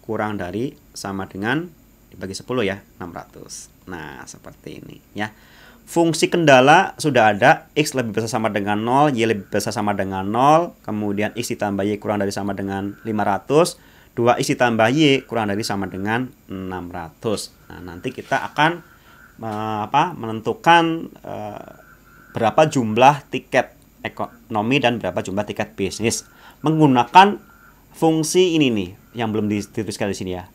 kurang dari sama dengan dibagi 10 ya, 600. Nah, seperti ini ya. Fungsi kendala sudah ada, X lebih besar sama dengan 0, Y lebih besar sama dengan 0, kemudian X ditambah Y kurang dari sama dengan 500, 2X ditambah Y kurang dari sama dengan 600. Nah, nanti kita akan menentukan berapa jumlah tiket ekonomi dan berapa jumlah tiket bisnis menggunakan fungsi ini nih yang belum dituliskan di sini ya.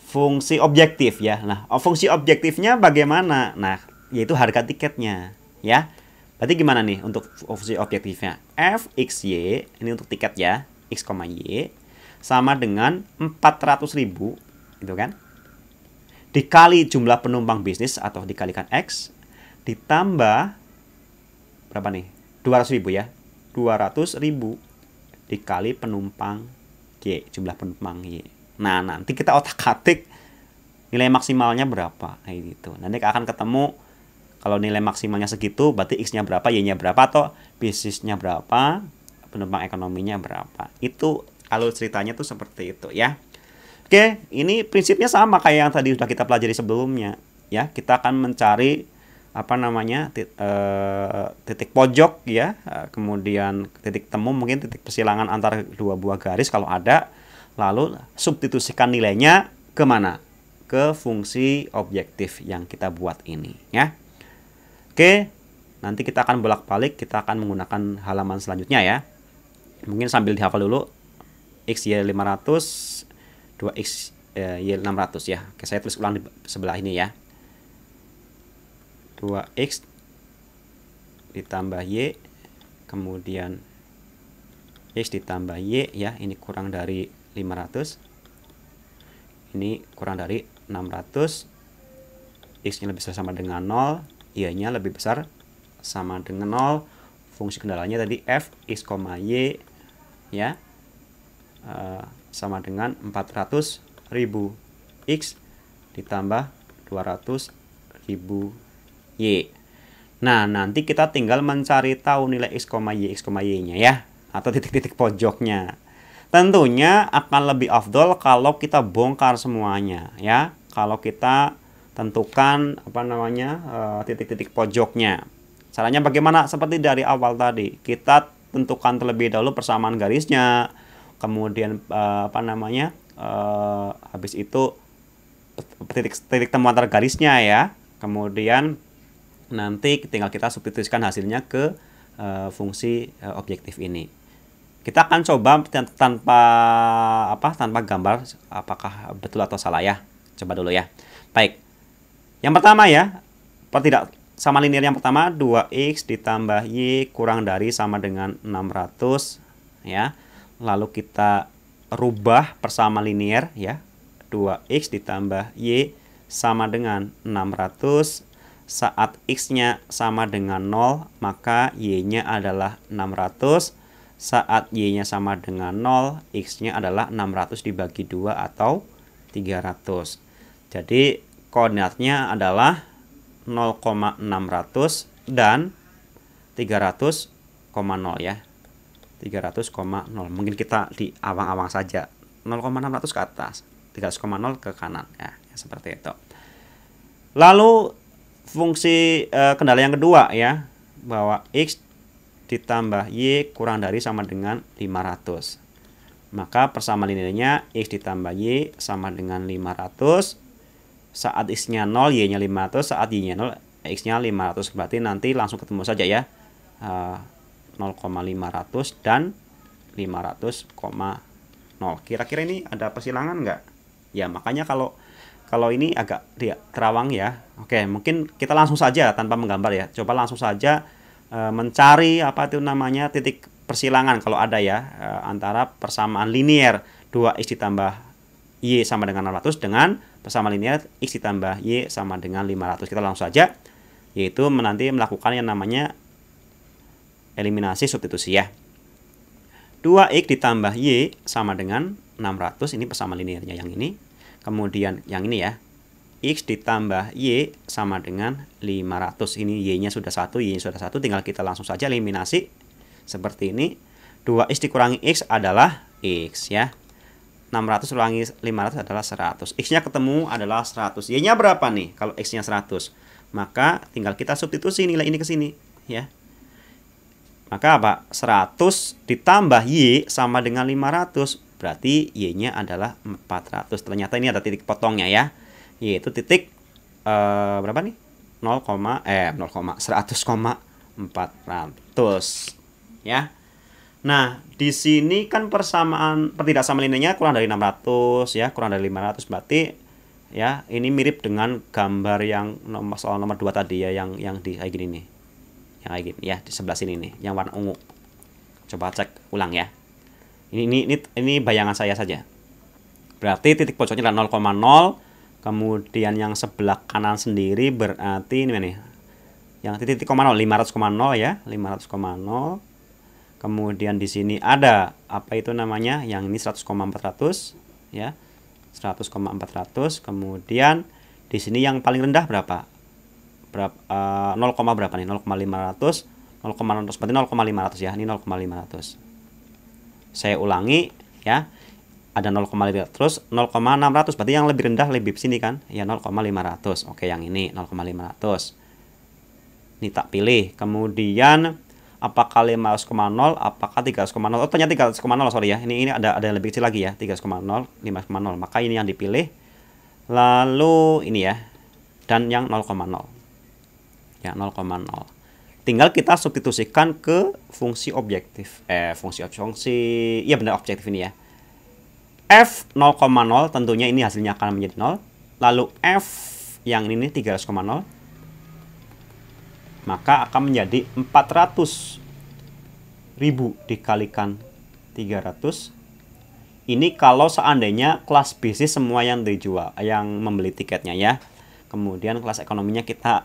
Fungsi objektif ya. Nah, fungsi objektifnya bagaimana? Nah, yaitu harga tiketnya ya. Berarti gimana nih untuk fungsi objektifnya? F X Y ini untuk tiket ya, X, Y sama dengan 400.000 gitu kan. Dikali jumlah penumpang bisnis atau dikalikan X ditambah berapa nih? 200.000 ya. 200.000 dikali penumpang Y, jumlah penumpang Y. Nah, nanti kita otak-atik nilai maksimalnya berapa kayak gitu. Nanti akan ketemu kalau nilai maksimalnya segitu berarti X-nya berapa, Y-nya berapa, atau bisnisnya berapa, penumpang ekonominya berapa. Itu kalau ceritanya tuh seperti itu ya. Oke, ini prinsipnya sama kayak yang tadi sudah kita pelajari sebelumnya ya. Kita akan mencari titik pojok ya, kemudian titik temu, mungkin titik persilangan antara dua buah garis kalau ada, lalu substitusikan nilainya ke mana? Ke fungsi objektif yang kita buat ini ya. Oke, nanti kita akan bolak-balik, kita akan menggunakan halaman selanjutnya ya. Mungkin sambil dihafal dulu. X, Y 500, 2X, Y 600 ya. Oke, saya tulis ulang di sebelah ini ya. 2X ditambah Y, kemudian X ditambah Y ya, ini kurang dari 500, ini kurang dari 600, X-nya lebih besar sama dengan 0, Y-nya lebih besar sama dengan 0, fungsi kendalanya tadi F X, Y ya, sama dengan 400.000 X ditambah 200.000 Y. Nah, nanti kita tinggal mencari tahu nilai X, Y-nya ya, atau titik-titik pojoknya. Tentunya akan lebih afdol kalau kita bongkar semuanya ya. Kalau kita tentukan titik-titik pojoknya. Caranya bagaimana? Seperti dari awal tadi, kita tentukan terlebih dahulu persamaan garisnya. Kemudian habis itu titik temu antar garisnya ya. Kemudian nanti tinggal kita substitusikan hasilnya ke fungsi objektif ini. Kita akan coba tanpa gambar apakah betul atau salah ya. Coba dulu ya. Baik. Yang pertama ya, tidak sama linear yang pertama 2X ditambah Y kurang dari sama dengan 600 ya. Lalu kita rubah persama linear ya. 2X ditambah Y sama dengan 600. Saat X-nya sama dengan 0, maka Y-nya adalah 600. Saat Y-nya sama dengan 0, X-nya adalah 600 dibagi 2 atau 300. Jadi koordinatnya adalah 0,600 dan 300,0 ya. 300,0. Mungkin kita di awang-awang saja. 0,600 ke atas, 300,0 ke kanan ya, seperti itu. Lalu fungsi kendala yang kedua ya, bahwa X ditambah Y kurang dari sama dengan 500. Maka persamaan linearnya X ditambah Y sama dengan 500. Saat X-nya 0, Y-nya 500. Saat Y-nya 0, X-nya 500. Berarti nanti langsung ketemu saja ya, 0,500 dan 500,0. Kira-kira ini ada persilangan nggak? Ya, makanya kalau ini agak terawang ya. Oke, mungkin kita langsung saja tanpa menggambar ya. Coba langsung saja mencari titik persilangan kalau ada ya, antara persamaan linear 2X ditambah Y sama dengan 600 dengan persamaan linear X ditambah Y sama dengan 500. Kita langsung saja, yaitu nanti melakukan yang namanya eliminasi substitusi ya. 2X ditambah Y sama dengan 600, ini persamaan linearnya yang ini. Kemudian yang ini ya, X ditambah Y sama dengan 500. Ini Y-nya sudah 1, Y-nya sudah 1. Tinggal kita langsung saja eliminasi. Seperti ini. 2X dikurangi X adalah X ya. 600 kurangi 500 adalah 100. X-nya ketemu adalah 100. Y-nya berapa nih? Kalau X-nya 100. Maka tinggal kita substitusi nilai ini ke sini ya. Maka apa? 100 ditambah Y sama dengan 500. Berarti Y-nya adalah 400. Ternyata ini ada titik potongnya ya. Yaitu titik berapa nih? 100,0 400 ya. Nah, di sini kan persamaan pertidaksamaan nilainya kurang dari 600 ya, kurang dari 500 berarti ya, ini mirip dengan gambar yang soal nomor 2 tadi ya, yang di kayak gini nih. Yang kayak gini ya, di sebelah sini nih, yang warna ungu. Coba cek ulang ya. Ini bayangan saya saja. Berarti titik pojoknya adalah 0,0, kemudian yang sebelah kanan sendiri berarti ini nih. Yang titik 0, 500,0 ya, 500,0. Kemudian di sini ada apa itu namanya? Yang ini 100,400 ya. 100,400. Kemudian di sini yang paling rendah berapa? 0, berapa nih? 0,500. 0,500 berarti 0,500 ya. Ini 0,500. Saya ulangi ya. Ada 0,500 terus 0,600 berarti yang lebih rendah lebih sini kan? Ya 0,500. Oke, yang ini 0,500. Ini tak pilih. Kemudian apakah 500,0, apakah 300,0? Oh, ternyata 300,0, sorry ya. Ini ada yang lebih kecil lagi ya, 300,0, 500,0. Maka ini yang dipilih. Lalu ini ya. Dan yang 0,0. Ya, 0,0. Tinggal kita substitusikan ke fungsi objektif. Iya benar, objektif ini ya. F 0,0 tentunya ini hasilnya akan menjadi 0. Lalu F yang ini 300,0. Maka akan menjadi 400.000 dikalikan 300. Ini kalau seandainya kelas bisnis semua yang dijual, yang membeli tiketnya ya. Kemudian kelas ekonominya kita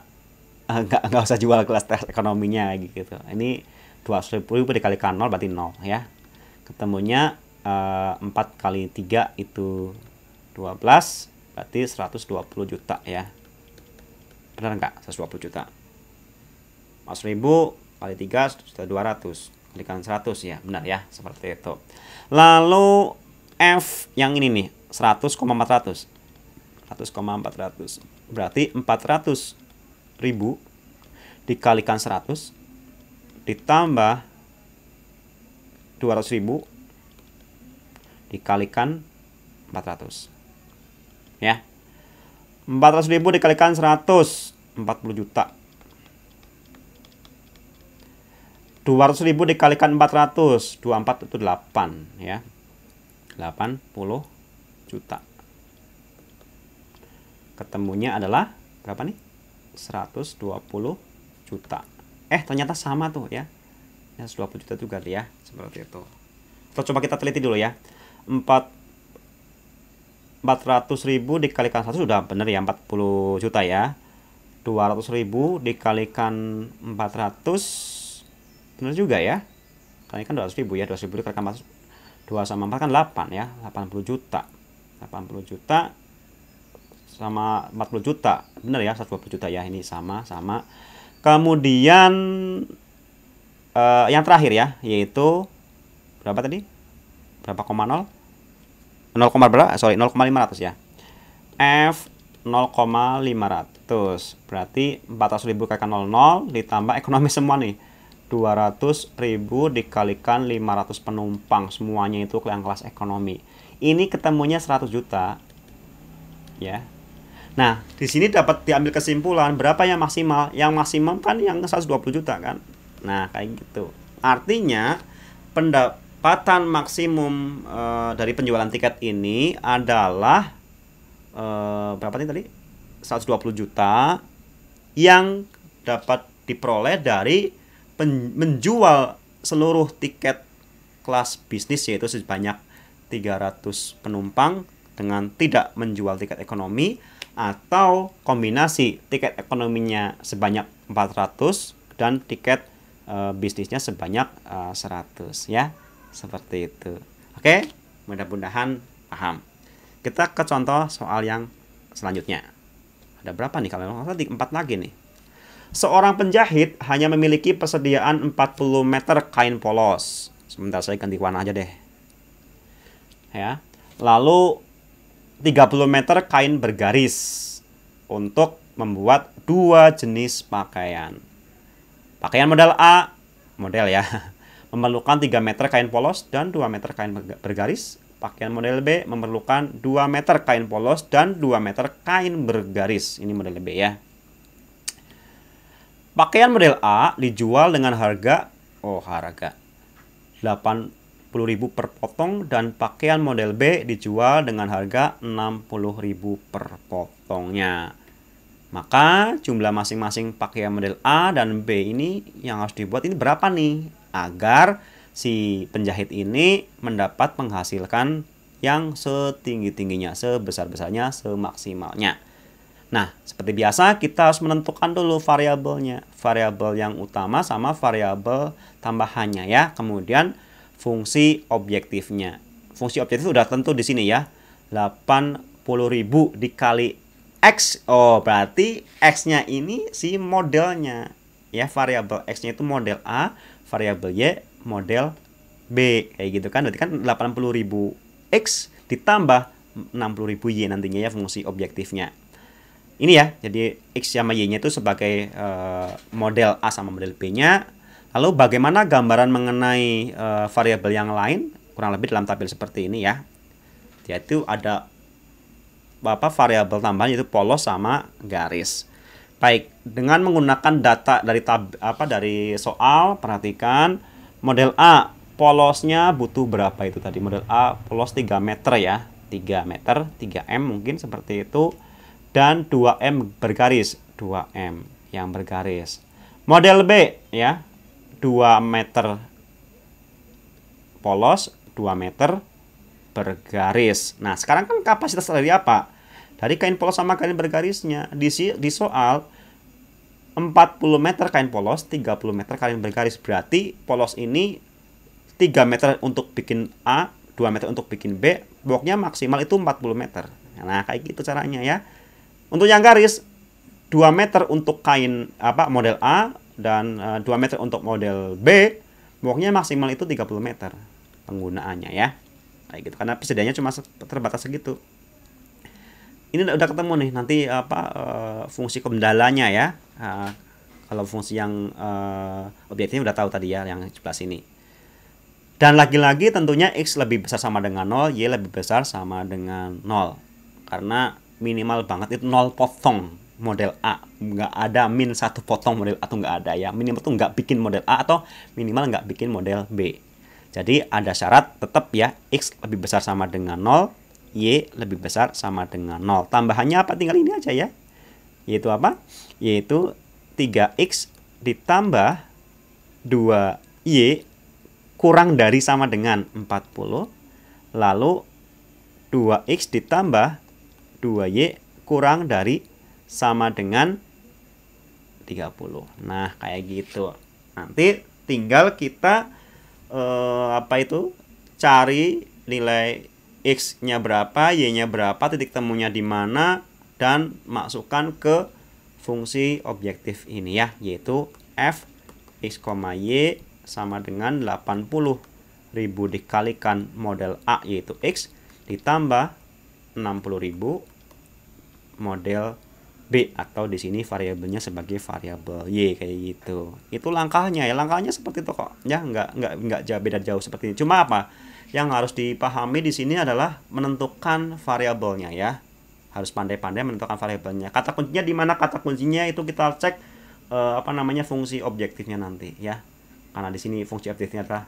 nggak usah jual kelas ekonominya gitu. Ini 200.000 dikalikan 0 berarti 0 ya. Ketemunya 4 kali 3 itu 12, berarti 120 juta ya. Benar nggak? 120 juta. 100.000 kali 3 sudah 200, kalikan 100 ya, benar ya, seperti itu. Lalu F yang ini nih 100,400 berarti 400.000 dikalikan 100 ditambah 200.000 dikalikan 400 ya. 400.000 dikalikan 100 40 juta. 200.000 dikalikan 400, 24 itu 8 ya. 80 juta. Ketemunya adalah berapa nih? 120 juta. Ternyata sama tuh ya. 120 juta juga ya, seperti itu. Terus coba kita teliti dulu ya. 400.000 dikalikan 100 sudah benar ya, 40 juta ya. 200.000 dikalikan 400 benar juga ya. Kali kan 200.000 ya, 200.000 dikalikan 400, 2 sama 4 kan 8 ya, 80 juta. 80 juta sama 40 juta. Benar ya, 120 juta ya, ini sama. Kemudian yang terakhir ya, yaitu berapa tadi? Berapa 0,0? 0,500 ya. F 0,500 berarti 400.000 dikalikan 00 ditambah ekonomi semua nih, 200.000 dikalikan 500 penumpang, semuanya itu yang kelas ekonomi. Ini ketemunya 100 juta ya. Nah, di sini dapat diambil kesimpulan berapa yang maksimal? Yang maksimum kan yang 120 juta kan. Nah, kayak gitu. Artinya pendapatan maksimum dari penjualan tiket ini adalah berapa nih tadi? 120 juta yang dapat diperoleh dari menjual seluruh tiket kelas bisnis, yaitu sebanyak 300 penumpang dengan tidak menjual tiket ekonomi, atau kombinasi tiket ekonominya sebanyak 400 dan tiket bisnisnya sebanyak 100 ya, seperti itu. Oke, mudah-mudahan paham. Kita ke contoh soal yang selanjutnya. Ada berapa nih kalau tadi 4 lagi nih. Seorang penjahit hanya memiliki persediaan 40 meter kain polos. Sebentar, saya ganti warna aja deh. Ya. Lalu 30 meter kain bergaris untuk membuat 2 jenis pakaian. Pakaian model A, model ya, memerlukan 3 meter kain polos dan 2 meter kain bergaris. Pakaian model B memerlukan 2 meter kain polos dan 2 meter kain bergaris. Ini model B ya. Pakaian model A dijual dengan harga 80.000 per potong, dan pakaian model B dijual dengan harga 60.000 per potongnya. Maka jumlah masing-masing pakaian model A dan B ini yang harus dibuat ini berapa nih? Agar si penjahit ini mendapat menghasilkan yang setinggi-tingginya, sebesar-besarnya, semaksimalnya. Nah, seperti biasa kita harus menentukan dulu variabelnya. Variabel yang utama sama variabel tambahannya ya. Kemudian fungsi objektifnya. Fungsi objektif sudah tentu di sini ya. 80.000 dikali X. Berarti X-nya ini si modelnya. Ya, variabel X-nya itu model A, variabel Y model B. Kayak gitu kan. Berarti kan 80.000 X ditambah 60.000 Y nantinya ya fungsi objektifnya. Ini ya, jadi X sama Y-nya itu sebagai model A sama model B-nya. Lalu bagaimana gambaran mengenai variabel yang lain? Kurang lebih dalam tabel seperti ini ya. Yaitu ada variabel tambahan yaitu polos sama garis. Baik, dengan menggunakan data dari soal, perhatikan model A polosnya butuh berapa itu tadi? Model A polos 3 meter ya. 3 meter, 3M mungkin seperti itu. Dan 2M bergaris, 2M yang bergaris. Model B ya, 2 meter polos, 2 meter bergaris. Nah, sekarang kan kapasitas dari apa? Dari kain polos sama kain bergarisnya. Di soal 40 meter kain polos, 30 meter kain bergaris. Berarti polos ini 3 meter untuk bikin A, 2 meter untuk bikin B, bloknya maksimal itu 40 meter. Nah, kayak gitu caranya ya. Untuk yang garis 2 meter untuk kain model A dan 2 meter untuk model B, bloknya maksimal itu 30 meter penggunaannya ya. Kayak gitu karena persediaannya cuma terbatas segitu. Ini udah ketemu nih nanti fungsi kendalanya ya. Kalau fungsi yang objektifnya udah tahu tadi ya yang sebelah sini. Dan lagi-lagi tentunya X lebih besar sama dengan 0, Y lebih besar sama dengan 0. Karena minimal banget itu 0 potong model A. Nggak ada min 1 potong model A tuh nggak ada ya. Minimal tuh nggak bikin model A atau minimal nggak bikin model B. Jadi ada syarat tetap ya X lebih besar sama dengan 0, Y lebih besar sama dengan 0. Tambahannya apa? Tinggal ini aja ya. Yaitu apa? Yaitu 3X ditambah 2Y kurang dari sama dengan 40. Lalu 2X ditambah 2Y kurang dari sama dengan 30. Nah, kayak gitu. Nanti tinggal kita cari nilai X-nya berapa, Y-nya berapa, titik temunya di mana, dan masukkan ke fungsi objektif ini ya, yaitu f X, Y sama dengan 80.000 dikalikan model A yaitu X ditambah 60.000 model B, atau di sini variabelnya sebagai variabel Y kayak gitu. Itu langkahnya ya, langkahnya seperti itu kok ya, nggak beda jauh seperti ini. Cuma apa yang harus dipahami di sini adalah menentukan variabelnya ya. Harus pandai-pandai menentukan variabelnya. Kata kuncinya di mana? Kata kuncinya itu kita cek fungsi objektifnya nanti ya. Karena di sini fungsi objektifnya adalah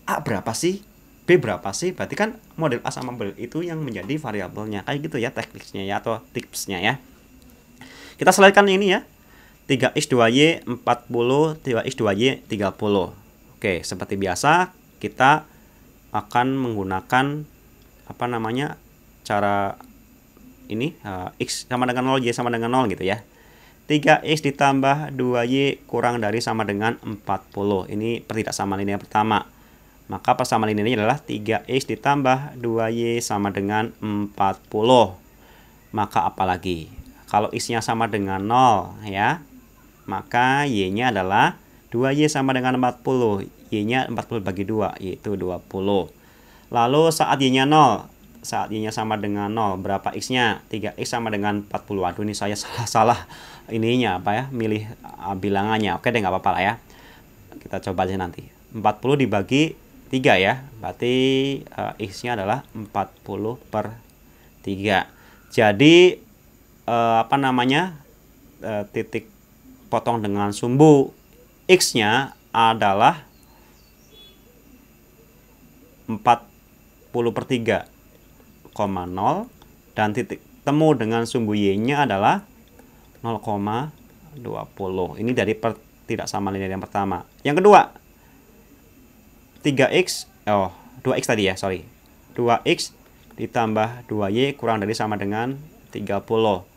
A berapa sih? B berapa sih? Berarti kan model A sama model itu yang menjadi variabelnya. Kayak gitu ya tekniknya ya, atau tipsnya ya. Kita selesaikan ini ya. 3X 2Y 40, 3X 2Y 30. Oke, seperti biasa kita akan menggunakan cara ini X sama dengan 0, Y sama dengan 0 gitu ya. 3X ditambah 2Y kurang dari sama dengan 40. Ini pertidaksamaan linear pertama. Maka persamaan linear ini adalah 3X ditambah 2Y sama dengan 40. Maka apalagi? Kalau X-nya sama dengan 0 ya, maka Y-nya adalah 2Y sama dengan 40. Y-nya 40 bagi 2 yaitu 20. Lalu saat Y-nya 0, saat Y-nya sama dengan 0, berapa X-nya? 3X sama dengan 40. Waduh, ini saya salah ininya milih bilangannya. Oke deh, nggak apa-apa lah ya. Kita coba aja nanti. 40 dibagi 3 ya. Berarti X-nya adalah 40/3. Jadi titik potong dengan sumbu X-nya adalah 40/3,0 dan titik temu dengan sumbu Y-nya adalah 0,20. Ini dari tidak sama linear yang pertama. Yang kedua, 2x tadi ya, sorry. 2x ditambah 2y kurang dari sama dengan 30.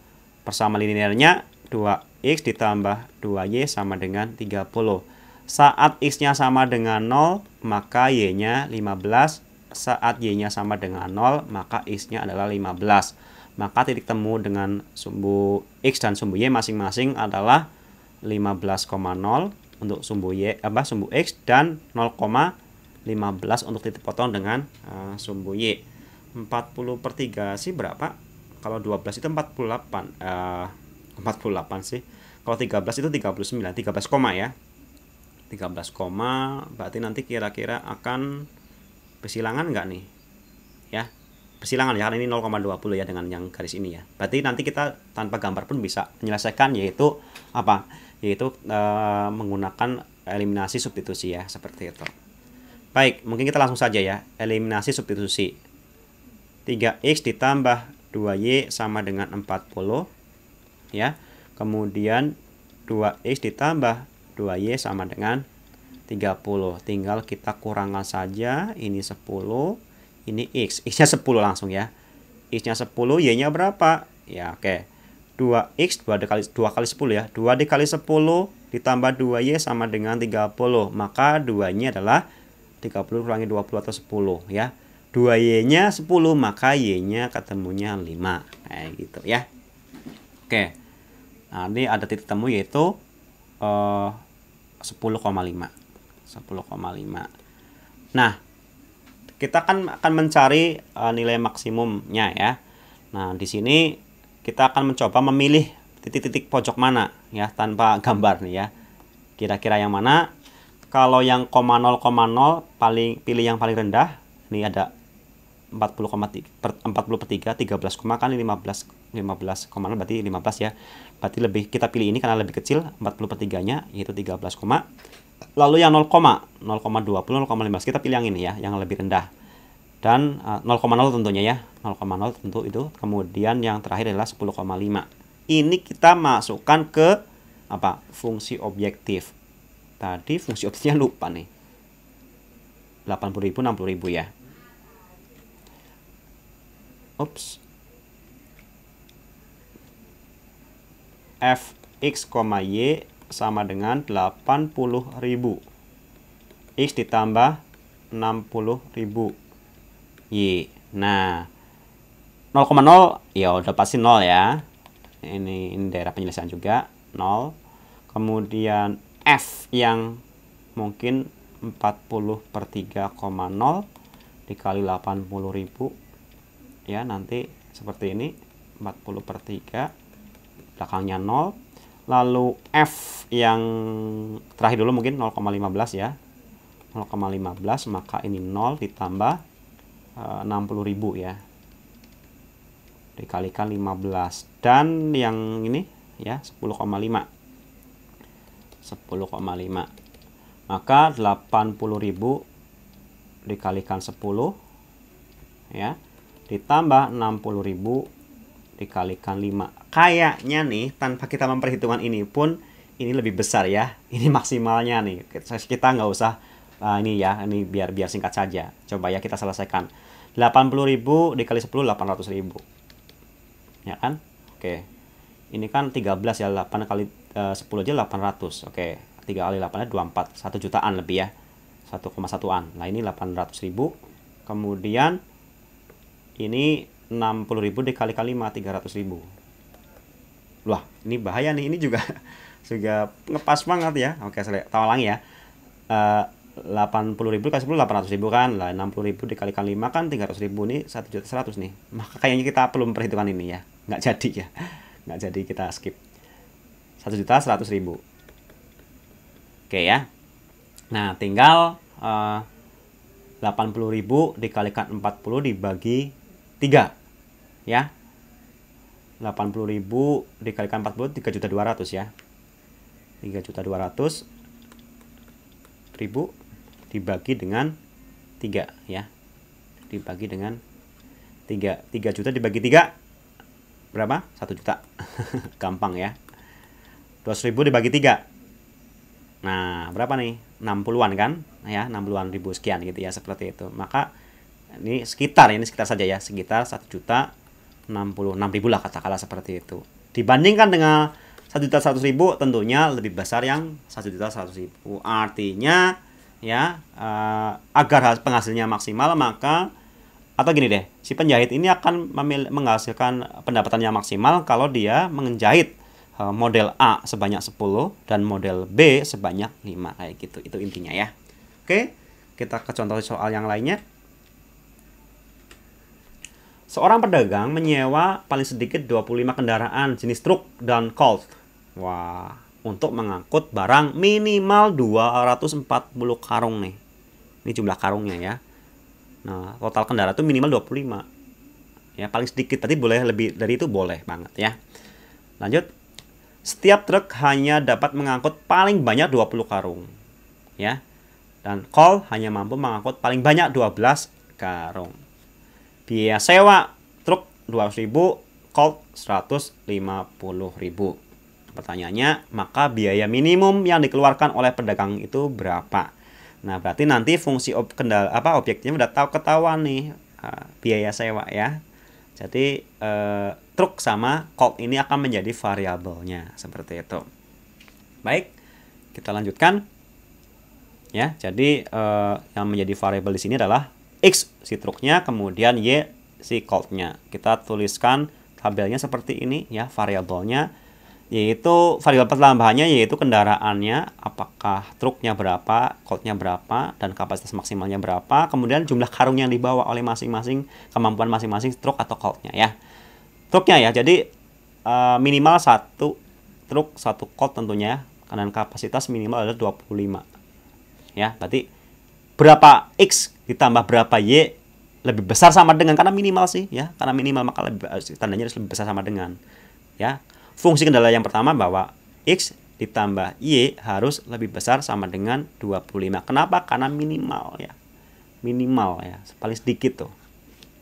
Persama linearnya 2x ditambah 2y sama dengan 30. Saat x-nya sama dengan 0, maka y-nya 15. Saat y-nya sama dengan 0, maka x-nya adalah 15. Maka titik temu dengan sumbu x dan sumbu y masing-masing adalah 15,0 untuk sumbu x dan 0,15 untuk titik potong dengan sumbu y. 40/3 sih berapa? Kalau 12 itu 48. 48 sih. Kalau 13 itu 39, 13 koma ya. 13 koma, berarti nanti kira-kira akan persilangan enggak nih? Ya. Persilangan ya, karena ini 0,20 ya dengan yang garis ini ya. Berarti nanti kita tanpa gambar pun bisa menyelesaikan, yaitu apa? Yaitu menggunakan eliminasi substitusi ya, seperti itu. Baik, mungkin kita langsung saja ya, eliminasi substitusi. 3x ditambah 2y sama dengan 40 ya. Kemudian 2x ditambah 2y sama dengan 30. Tinggal kita kurangkan saja, ini 10, ini x. X-nya 10 langsung ya. X-nya 10, y-nya berapa? Ya, oke. 2x 2 kali 10 ya. 2 dikali 10 ditambah 2y sama dengan 30. Maka 2-nya adalah 30 kurangi 20 atau 10 ya. 2y-nya 10, maka y-nya ketemunya 5. Kayak gitu ya. Oke. Nah, ini ada titik temu yaitu 10,5. 10,5. Nah, kita akan mencari nilai maksimumnya ya. Nah, di sini kita akan mencoba memilih titik-titik pojok mana ya, tanpa gambar nih ya. Kira-kira yang mana? Kalau yang 0,0 pilih yang paling rendah. Ini ada 40,3 13, kan 15 berarti 15 ya. Berarti kita pilih ini karena lebih kecil 40/3-nya yaitu 13, lalu yang 0,20 0,15 kita pilih yang ini ya, yang lebih rendah. Dan 0,0 tentunya ya. 0,0 tentu itu. Kemudian yang terakhir adalah 10,5. Ini kita masukkan ke apa? Fungsi objektif. Tadi fungsi objektifnya lupa nih. 80.000 60.000 ya. Ups. Fx, y sama dengan 80.000. X ditambah 60.000. Y. Nah, 0,0 ya udah pasti 0 ya. Ini daerah penyelesaian juga 0. Kemudian F yang mungkin 40/3,0 dikali 80.000 ya, nanti seperti ini 40/3 belakangnya 0. Lalu F yang terakhir dulu mungkin 0,15 ya, 0,15, maka ini 0 ditambah 60.000 ya, dikalikan 15. Dan yang ini ya 10,5 maka 80.000 dikalikan 10 ya, ditambah 60.000 dikalikan 5. Kayaknya nih tanpa kita memperhitungkan ini pun ini lebih besar ya. Ini maksimalnya nih. Kita nggak usah ini ya, ini biar singkat saja. Coba ya kita selesaikan. 80.000 dikali 10 800.000. Ya kan? Oke. Ini kan 13 ya, 8 kali 10 aja 800. Oke. 3 kali 8 24, 1 jutaan lebih ya. 1,1-an. Nah, ini 800.000. Kemudian ini 60.000 dikali-kali 5 300.000. Wah, ini bahaya nih. Ini juga ngepas banget ya. Oke, saya ulangi ya. 80.000 dikali 10 800.000 kan. Lah 60.000 dikalikan 5 kan 300.000, nih 1.100.000 nih. Maka kayaknya kita perlu memperhitungkan ini ya. Nggak jadi ya. Nggak jadi, kita skip. 1.100.000. Oke ya. Nah, tinggal 80.000 dikalikan 40 dibagi 3 ya. 80.000 dikalikan 40 3.200.000 ya. 3.200.000 dibagi dengan 3 ya. Dibagi dengan 3. 3 juta dibagi 3 berapa? 1 juta. Gampang ya. 200.000 dibagi 3. Nah, berapa nih? 60-an kan? Ya, 60-an ribu sekian gitu ya, seperti itu. Maka ini sekitar saja ya, sekitar 1.066.000 lah katakanlah seperti itu. Dibandingkan dengan 1.100.000 tentunya lebih besar yang 1.100.000. Artinya ya, agar penghasilnya maksimal maka atau gini deh, si penjahit ini akan menghasilkan pendapatannya maksimal kalau dia menjahit model A sebanyak 10 dan model B sebanyak 5 kayak gitu. Itu intinya ya. Oke, kita ke contoh soal yang lainnya. Seorang pedagang menyewa paling sedikit 25 kendaraan jenis truk dan Colt. Wah, untuk mengangkut barang minimal 240 karung nih. Ini jumlah karungnya ya. Nah, total kendaraan itu minimal 25. Ya, paling sedikit. Tadi boleh lebih dari itu, boleh banget ya. Lanjut. Setiap truk hanya dapat mengangkut paling banyak 20 karung. Ya. Dan Colt hanya mampu mengangkut paling banyak 12 karung. Biaya sewa truk 200.000, Colt 150.000. Pertanyaannya, maka biaya minimum yang dikeluarkan oleh pedagang itu berapa? Nah, berarti nanti fungsi objeknya udah ketahuan nih, biaya sewa ya. Jadi truk sama Colt ini akan menjadi variabelnya seperti itu. Baik, kita lanjutkan. Ya, jadi yang menjadi variabel di sini adalah X si truknya, kemudian Y si Colt-nya. Kita tuliskan tabelnya seperti ini ya, variabelnya yaitu variabel pertambahannya yaitu kendaraannya, apakah truknya berapa, Colt-nya berapa, dan kapasitas maksimalnya berapa, kemudian jumlah karung yang dibawa oleh masing-masing, kemampuan masing-masing truk atau Colt-nya ya. Truknya ya, jadi minimal 1 truk 1 Colt tentunya, karena kapasitas minimal adalah 25. Ya, berarti berapa X ditambah berapa Y lebih besar sama dengan, karena minimal sih ya, karena minimal maka tandanya harus lebih besar sama dengan ya. Fungsi kendala yang pertama bahwa X ditambah Y harus lebih besar sama dengan 25. Kenapa? Karena minimal ya. Minimal ya, paling sedikit tuh.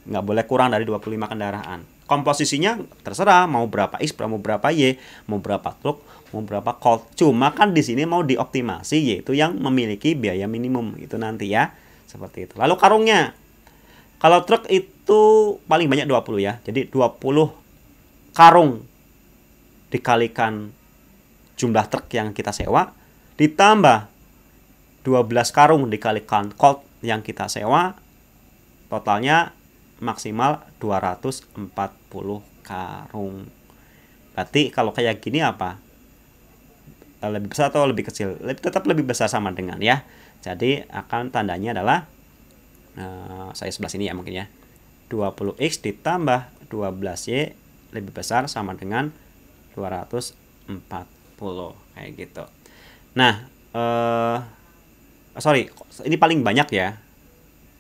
Nggak boleh kurang dari 25 kendaraan. Komposisinya terserah mau berapa X, mau berapa Y, mau berapa truk, mau berapa Colt. Cuma kan di sini mau dioptimasi yaitu yang memiliki biaya minimum itu nanti ya. Seperti itu. Lalu karungnya. Kalau truk itu paling banyak 20 ya. Jadi 20 karung dikalikan jumlah truk yang kita sewa ditambah 12 karung dikalikan Colt yang kita sewa, totalnya maksimal 240 karung. Berarti kalau kayak gini apa? Lebih besar atau lebih kecil? Tetap lebih besar sama dengan ya. Jadi akan tandanya adalah saya sebelah sini ya mungkin ya. 20X ditambah 12Y lebih besar sama dengan 240 kayak gitu. Nah, sorry, ini paling banyak ya.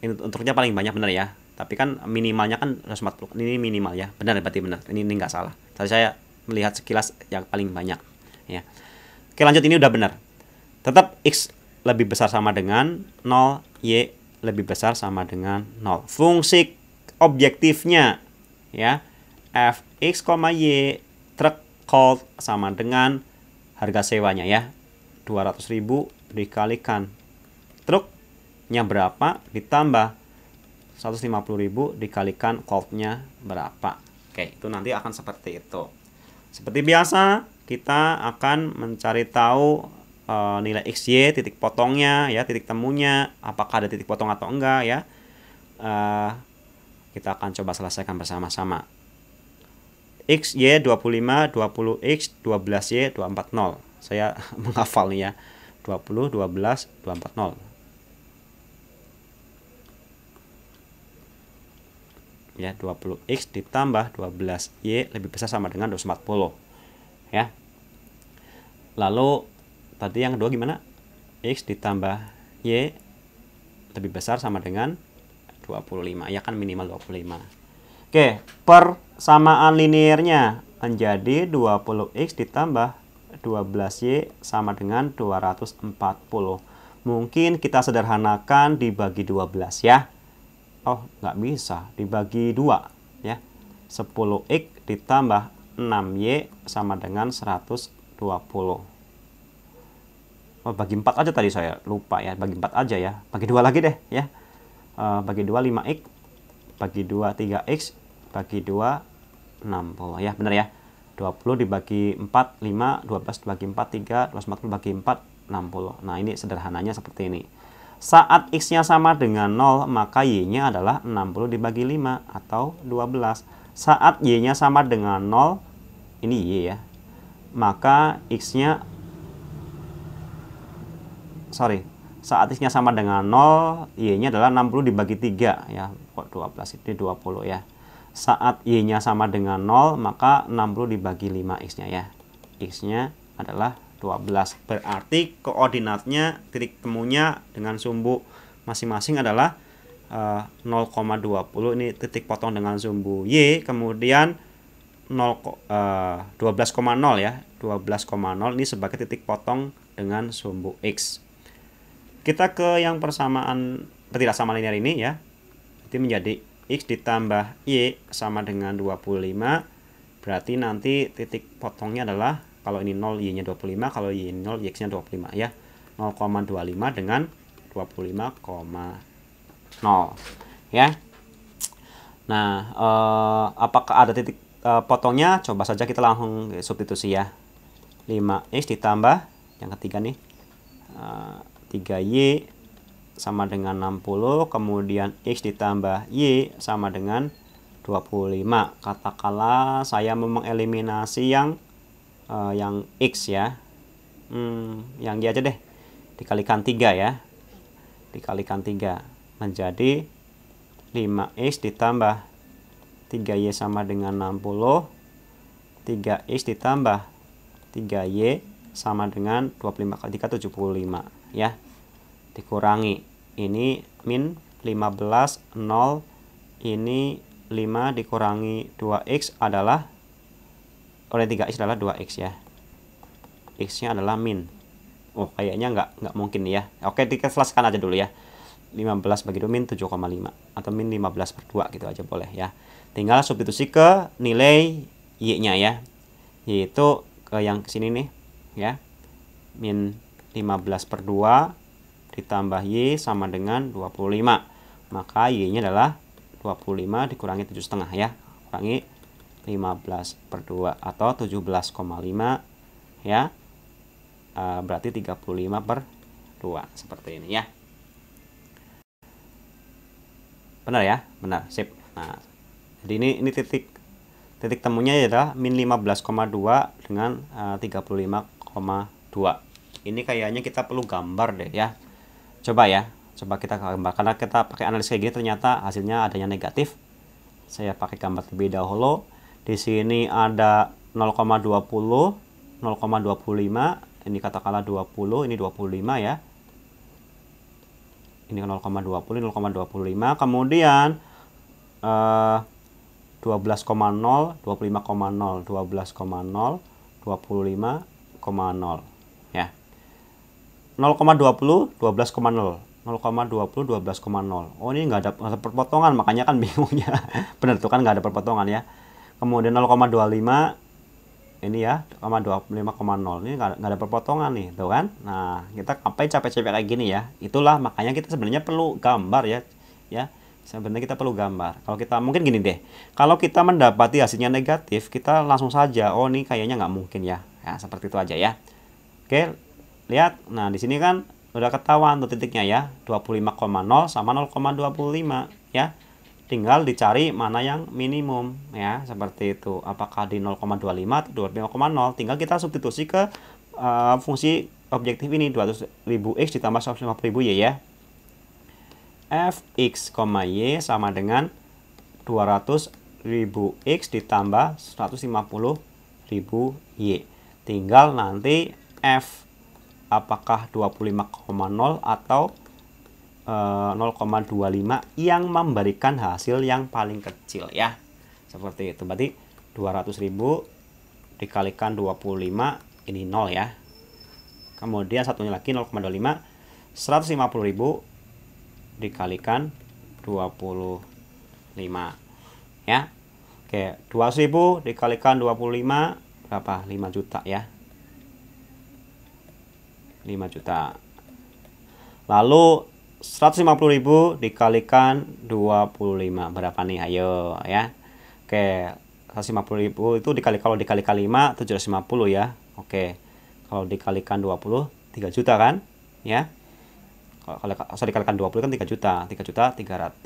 Ini untuknya paling banyak benar ya. Tapi kan minimalnya kan 240. Ini minimal ya. Benar berarti benar. Ini nggak salah. Tadi saya melihat sekilas yang paling banyak ya. Oke, lanjut, ini udah benar. Tetap X lebih besar sama dengan 0, Y lebih besar sama dengan 0. Fungsi objektifnya ya. Fx, Y truk Colt sama dengan harga sewanya ya, 200.000 dikalikan truknya berapa ditambah 150.000 dikalikan Colt-nya berapa. Oke, itu nanti akan seperti itu. Seperti biasa kita akan mencari tahu nilai XY, titik potongnya ya, titik temunya, apakah ada titik potong atau enggak ya. Kita akan coba selesaikan bersama-sama. X, Y 25, 20X, 12Y, 240. Saya menghafal nih ya. 20, 12, 240. Ya, 20X ditambah 12Y lebih besar sama dengan 240. Ya. Lalu tadi yang kedua gimana? X ditambah Y lebih besar sama dengan 25. Ya kan minimal 25. Oke, persamaan linearnya menjadi 20X ditambah 12Y sama dengan 240. Mungkin kita sederhanakan dibagi 12 ya. Oh, nggak bisa. Dibagi 2 ya. 10X ditambah 6Y sama dengan 120. Oh, bagi 4 aja tadi saya lupa ya. Bagi 4 aja ya. Bagi 2 lagi deh ya. Bagi 2 5X. Bagi 2 3X. Bagi 2 60 ya. Benar ya. 20 dibagi 4 5, 12 dibagi 4 3, 240 bagi 4 60. Nah, ini sederhananya seperti ini. Saat X-nya sama dengan 0, maka Y-nya adalah 60 dibagi 5 atau 12. Saat Y-nya sama dengan 0, ini Y ya, maka X-nya saat X-nya sama dengan 0, Y-nya adalah 60 dibagi 3 ya. Kok 12 ini 20 ya. Saat Y-nya sama dengan 0, maka 60 dibagi 5 X-nya ya. X-nya adalah 12. Berarti koordinatnya, titik temunya dengan sumbu masing-masing adalah 0,20. Ini titik potong dengan sumbu Y. Kemudian 12,0 ya. 12,0 ini sebagai titik potong dengan sumbu X. Kita ke yang persamaan tidak sama linear ini ya. Itu menjadi X ditambah Y sama dengan 25. Berarti nanti titik potongnya adalah, kalau ini 0 Y-nya 25, kalau Y 0 X-nya 25 ya. 0,25 dengan 25,0 ya. Nah, apakah ada titik potongnya? Coba saja kita langsung substitusi ya. 5X ditambah yang ketiga nih 3Y sama dengan 60, kemudian X ditambah Y sama dengan 25. Katakanlah saya mau mengeliminasi yang X ya. Yang Y aja deh. Dikalikan 3 ya. Dikalikan 3 menjadi 5X ditambah 3Y sama dengan 60. 3X ditambah 3Y sama dengan 25 kali 3 75 ya. Dikurangi ini min 15 0, ini 5 dikurangi 2X adalah oleh 3X adalah 2X ya. X-nya adalah min. Oh, kayaknya nggak mungkin ya. Oke, dikelaskan aja dulu ya. 15 bagi 2 min 7,5 atau min 15 per 2 gitu aja boleh ya. Tinggal substitusi ke nilai Y-nya ya. Yaitu ke yang sini nih ya. Min 15 per 2 ditambah Y sama dengan 25. Maka Y-nya adalah 25 dikurangi 7,5 ya. Kurangi 15 per 2 atau 17,5 ya. Berarti 35 per 2 seperti ini ya. Benar ya? Benar, sip. Nah, jadi ini titik temunya adalah min 15,2 dengan 35,2. Ini kayaknya kita perlu gambar deh ya. Coba ya, coba kita gambar. Karena kita pakai analis kayak gini ternyata hasilnya adanya negatif. Saya pakai gambar terlebih dahulu. Di sini ada 0,20, 0,25. Ini katakanlah 20, ini 25 ya. Ini 0,20, 0,25. Kemudian 12,0, 25,0, 12,0, 25,0 ya. 0,20 12,0, 0,20 12,0. Oh, ini nggak ada perpotongan, makanya kan bingungnya. Bener tuh kan nggak ada perpotongan ya. Kemudian 0,25 ini ya, 0,25,0 ini nggak ada perpotongan nih, tuh kan. Nah, kita ngapain capek-capek kayak gini ya. Itulah makanya kita sebenarnya perlu gambar ya. Sebenarnya kita perlu gambar. Kalau kita mungkin gini deh, kalau kita mendapati hasilnya negatif, kita langsung saja, oh ini kayaknya nggak mungkin ya. Ya seperti itu aja ya. Oke, lihat. Nah, di sini kan udah ketahuan tuh titiknya ya. 25,0 sama 0,25 ya. Tinggal dicari mana yang minimum ya, seperti itu. Apakah di 0,25 atau 25,0? Tinggal kita substitusi ke fungsi objektif ini 200.000 X ditambah 150.000 Y ya. Fx, Y sama dengan 200.000 X ditambah 150.000 Y. Tinggal nanti F apakah 25,0 atau 0,25 yang memberikan hasil yang paling kecil ya. Seperti itu. Berarti 200.000 dikalikan 25 ini 0 ya. Kemudian satunya lagi 0,25, 150.000 dikalikan 25 ya. Oke, 200.000 dikalikan 25 berapa? 5 juta ya. 5 juta. Lalu 150.000 dikalikan 25 berapa nih? Ayo ya. Oke, 150.000 itu kalau dikalikan 5 750 ya. Oke. Kalau dikalikan 20 3 juta kan? Ya. Kalau dikalikan 20 kan 3 juta. 3 juta 700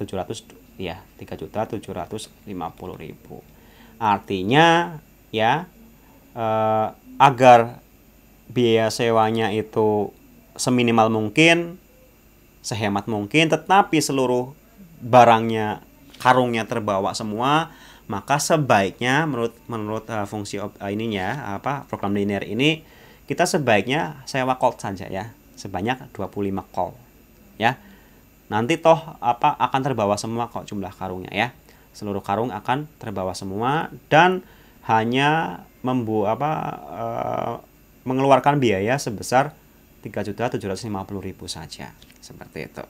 ya, 3.750.000. Artinya ya agar biaya sewanya itu seminimal mungkin, sehemat mungkin, tetapi seluruh barangnya, karungnya terbawa semua, maka sebaiknya menurut fungsi program linear ini, kita sebaiknya sewa colt saja ya, sebanyak 25 colt ya. Nanti toh akan terbawa semua kok jumlah karungnya ya. Seluruh karung akan terbawa semua dan hanya mengeluarkan biaya sebesar 3.750.000 saja. Seperti itu.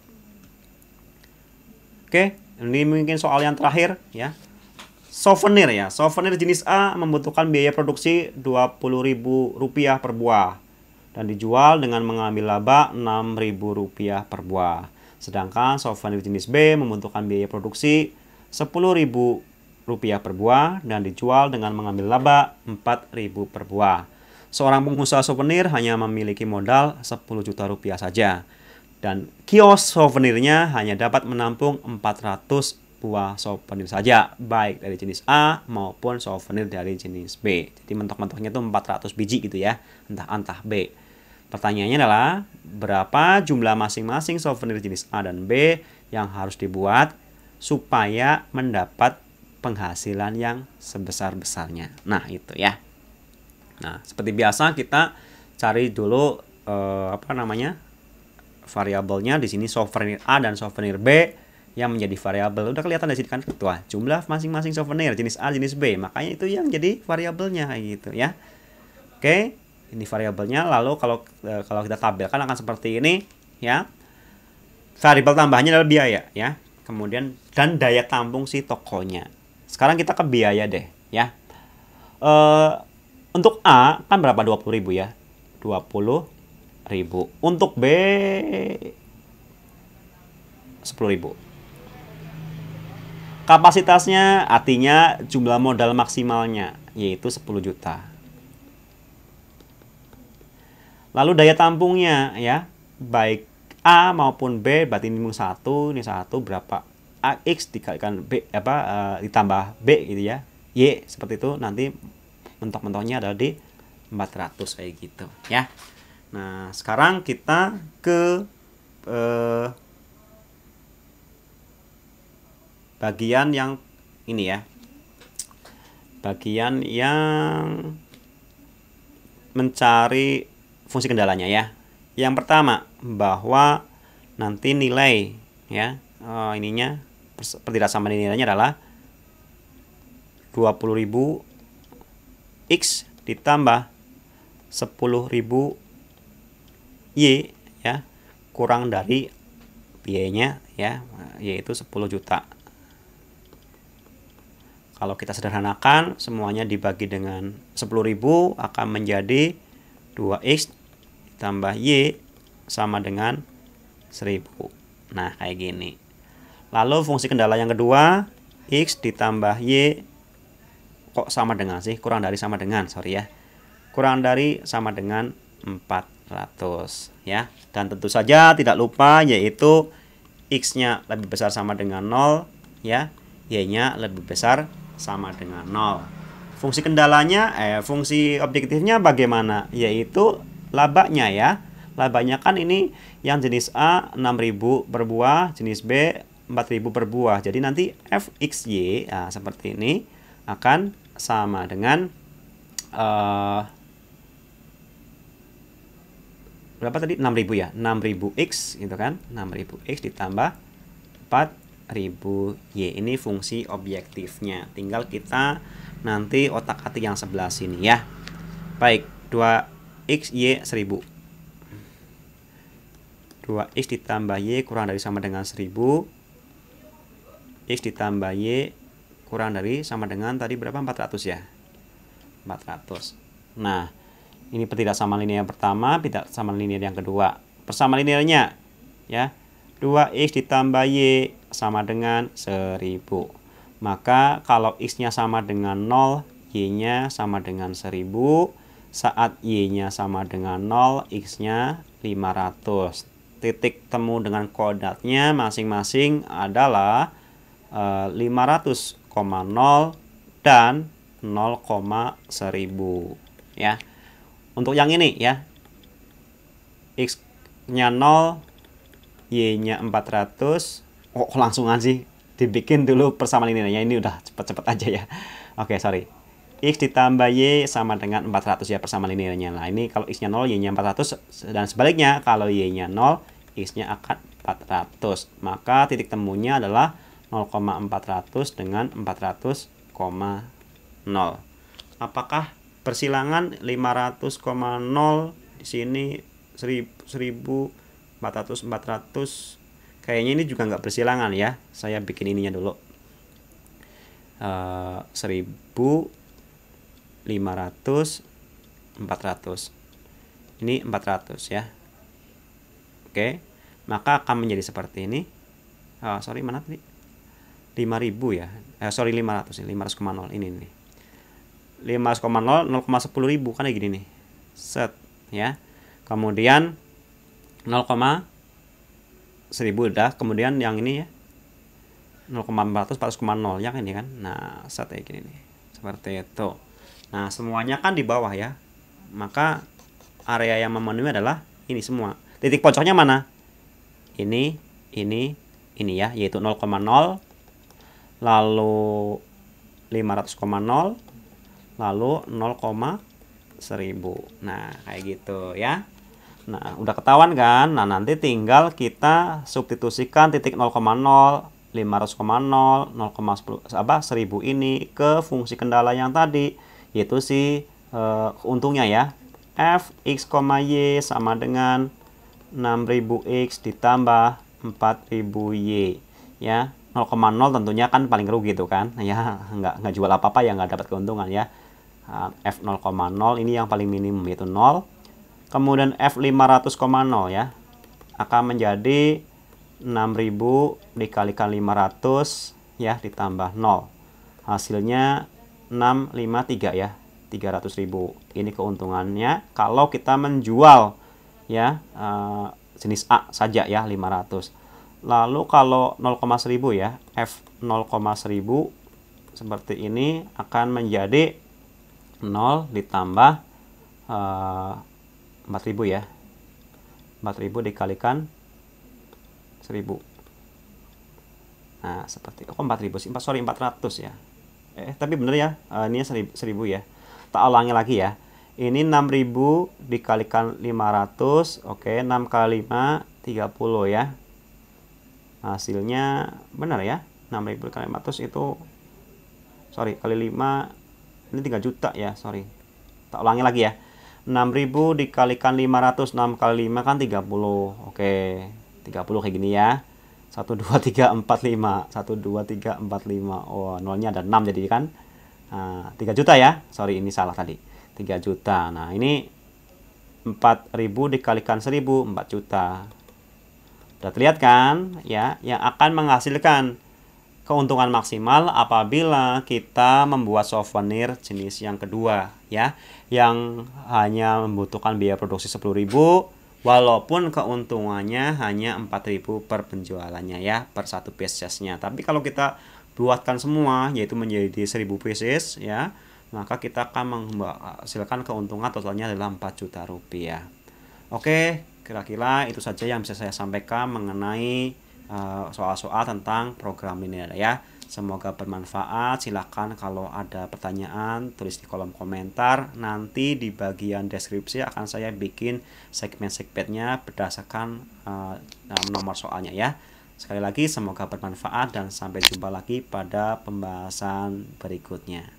Oke, ini mungkin soal yang terakhir ya. Souvenir ya. Souvenir jenis A membutuhkan biaya produksi Rp20.000 per buah dan dijual dengan mengambil laba Rp6.000 per buah. Sedangkan souvenir jenis B membutuhkan biaya produksi Rp10.000 per buah dan dijual dengan mengambil laba Rp4.000 per buah. Seorang pengusaha souvenir hanya memiliki modal Rp10 juta saja. Dan kios souvenirnya hanya dapat menampung 400 buah souvenir saja, baik dari jenis A maupun souvenir dari jenis B. Jadi mentok-mentoknya itu 400 biji gitu ya, entah B. Pertanyaannya adalah, berapa jumlah masing-masing souvenir jenis A dan B yang harus dibuat supaya mendapat penghasilan yang sebesar-besarnya. Nah, itu ya. Nah, seperti biasa kita cari dulu variabelnya. Di sini souvenir A dan souvenir B yang menjadi variabel. Udah kelihatan di sini kan? Tuh, jumlah masing-masing souvenir jenis A, jenis B. Makanya itu yang jadi variabelnya kayak gitu ya. Oke, ini variabelnya. Lalu kalau kita tabelkan akan seperti ini ya. Variabel tambahannya adalah biaya ya. Kemudian dan daya tampung si tokonya. Sekarang kita ke biaya deh ya. Untuk A kan berapa? 20.000 ya. 20.000. Untuk B 10.000. Kapasitasnya artinya jumlah modal maksimalnya yaitu 10 juta. Lalu daya tampungnya ya, baik A maupun B, berarti ini 1 berapa? AX dikalikan B ditambah B gitu ya. Y seperti itu, nanti mentok-mentoknya adalah di 400 kayak gitu ya. Nah, sekarang kita ke bagian yang ini ya. Bagian yang mencari fungsi kendalanya ya. Yang pertama, bahwa nanti nilai ya, ininya pertidak sama nilainya adalah 20.000 X ditambah 10.000 Y ya, kurang dari biayanya ya, yaitu 10 juta. Kalau kita sederhanakan, semuanya dibagi dengan 10.000 akan menjadi 2X ditambah Y sama dengan 1.000. Nah, kayak gini. Lalu fungsi kendala yang kedua, X ditambah Y kok sama dengan sih? Kurang dari sama dengan, sorry ya. Kurang dari sama dengan 400 ya. Dan tentu saja tidak lupa yaitu X-nya lebih besar sama dengan 0 ya. Y-nya lebih besar sama dengan 0. Fungsi kendalanya fungsi objektifnya bagaimana? Yaitu labanya ya. Labanya kan ini yang jenis A 6.000 per buah, jenis B 4.000 per buah. Jadi nanti FXY seperti ini akan sama dengan berapa tadi? 6.000 ya. 6.000X gitu kan. 6.000X ditambah 4.000Y. Ini fungsi objektifnya. Tinggal kita nanti otak-atik yang sebelah sini ya. Baik, 2x y 1000. 2x ditambah y kurang dari sama dengan 1000. X ditambah y kurang dari sama dengan tadi berapa? 400 ya. 400. Nah, ini persamaan linear yang pertama, persamaan linear yang kedua. Persamaan linearnya ya. 2x ditambah y sama dengan 1000. Maka kalau x-nya sama dengan 0, y-nya sama dengan 1000. Saat y-nya sama dengan 0, x-nya 500. Titik temu dengan koordinatnya masing-masing adalah 500,0 dan 0,1000 ya. Untuk yang ini ya, x-nya 0, y-nya 400. Oh, langsung aja dibikin dulu persamaan linearnya. Ini udah cepet-cepet aja ya. Oke, sorry. X ditambah y sama dengan 400 ya persamaan linearnya. Nah, ini kalau x-nya 0, y-nya 400, dan sebaliknya kalau y-nya 0, x-nya akan 400. Maka titik temunya adalah 0,400 dengan 400,0. Apakah persilangan 500,0 di sini 1000, 400. Kayaknya ini juga nggak persilangan ya. Saya bikin ininya dulu. 1000, 500, 400. Ini 400 ya. Oke. Maka akan menjadi seperti ini. Sorry, mana tadi? 5000 ya. Sorry, 500 ya. 500,0 ini nih. 500,0 0,10.000 kan kayak gini nih. Set ya. Kemudian 0,1000 udah, kemudian yang ini ya 0,400 400,0 yang ini kan. Nah, set kayak gini nih. Seperti itu. Nah, semuanya kan di bawah ya. Maka area yang memenuhi adalah ini semua. Titik pojoknya mana? Ini ya, yaitu 0,0, lalu 500,0, lalu 0,1000. Nah, kayak gitu ya. Nah, udah ketahuan kan? Nah, nanti tinggal kita substitusikan titik 0,0, 500,0, 1000 ini ke fungsi kendala yang tadi, yaitu si untungnya ya. F x, y sama dengan 6000x ditambah 4000y ya. 0,0 tentunya kan paling rugi tuh kan ya, nggak jual apa-apa ya, nggak dapat keuntungan ya. F 0,0 ini yang paling minimum yaitu 0. Kemudian F 500,0 ya akan menjadi 6000 dikalikan 500 ya ditambah 0. Hasilnya 653 ya, 300.000. Ini keuntungannya kalau kita menjual ya jenis A saja ya 500. Lalu kalau 0,1000 ya, F 0,1000 seperti ini akan menjadi 0 ditambah 4000 ya. 4000 dikalikan 1000. Nah, seperti kok 4000 sih? Sorry, 400 ya. Tapi bener ya, ini 1000 ya. Tak ulangi lagi ya. Ini 6000 dikalikan 500. Oke, 6 kali 5 30 ya. Hasilnya benar ya. 6000 dikali 500 itu, sorry, kali 5 ini 3 juta ya, sorry. Tak ulangi lagi ya. 6000 dikalikan 500, 6 kali 5 kan 30. Oke, 30 kayak gini ya. 1 2 3 4 5. 1 2 3 4 5. Oh, nolnya ada 6 jadi kan. 3 juta ya. Sorry, ini salah tadi. 3 juta. Nah, ini 4000 dikalikan 1000, 4 juta. Udah terlihat kan ya, yang akan menghasilkan keuntungan maksimal apabila kita membuat souvenir jenis yang kedua ya, yang hanya membutuhkan biaya produksi 10.000 walaupun keuntungannya hanya 4.000 per penjualannya ya, per satu piecesnya. Tapi kalau kita buatkan semua yaitu menjadi 1000 pieces ya, maka kita akan menghasilkan keuntungan totalnya adalah 4 juta rupiah. Oke, kira-kira itu saja yang bisa saya sampaikan mengenai soal-soal tentang program linear ya. Semoga bermanfaat. Silakan kalau ada pertanyaan tulis di kolom komentar. Nanti di bagian deskripsi akan saya bikin segmen-segmennya berdasarkan nomor soalnya ya. Sekali lagi semoga bermanfaat dan sampai jumpa lagi pada pembahasan berikutnya.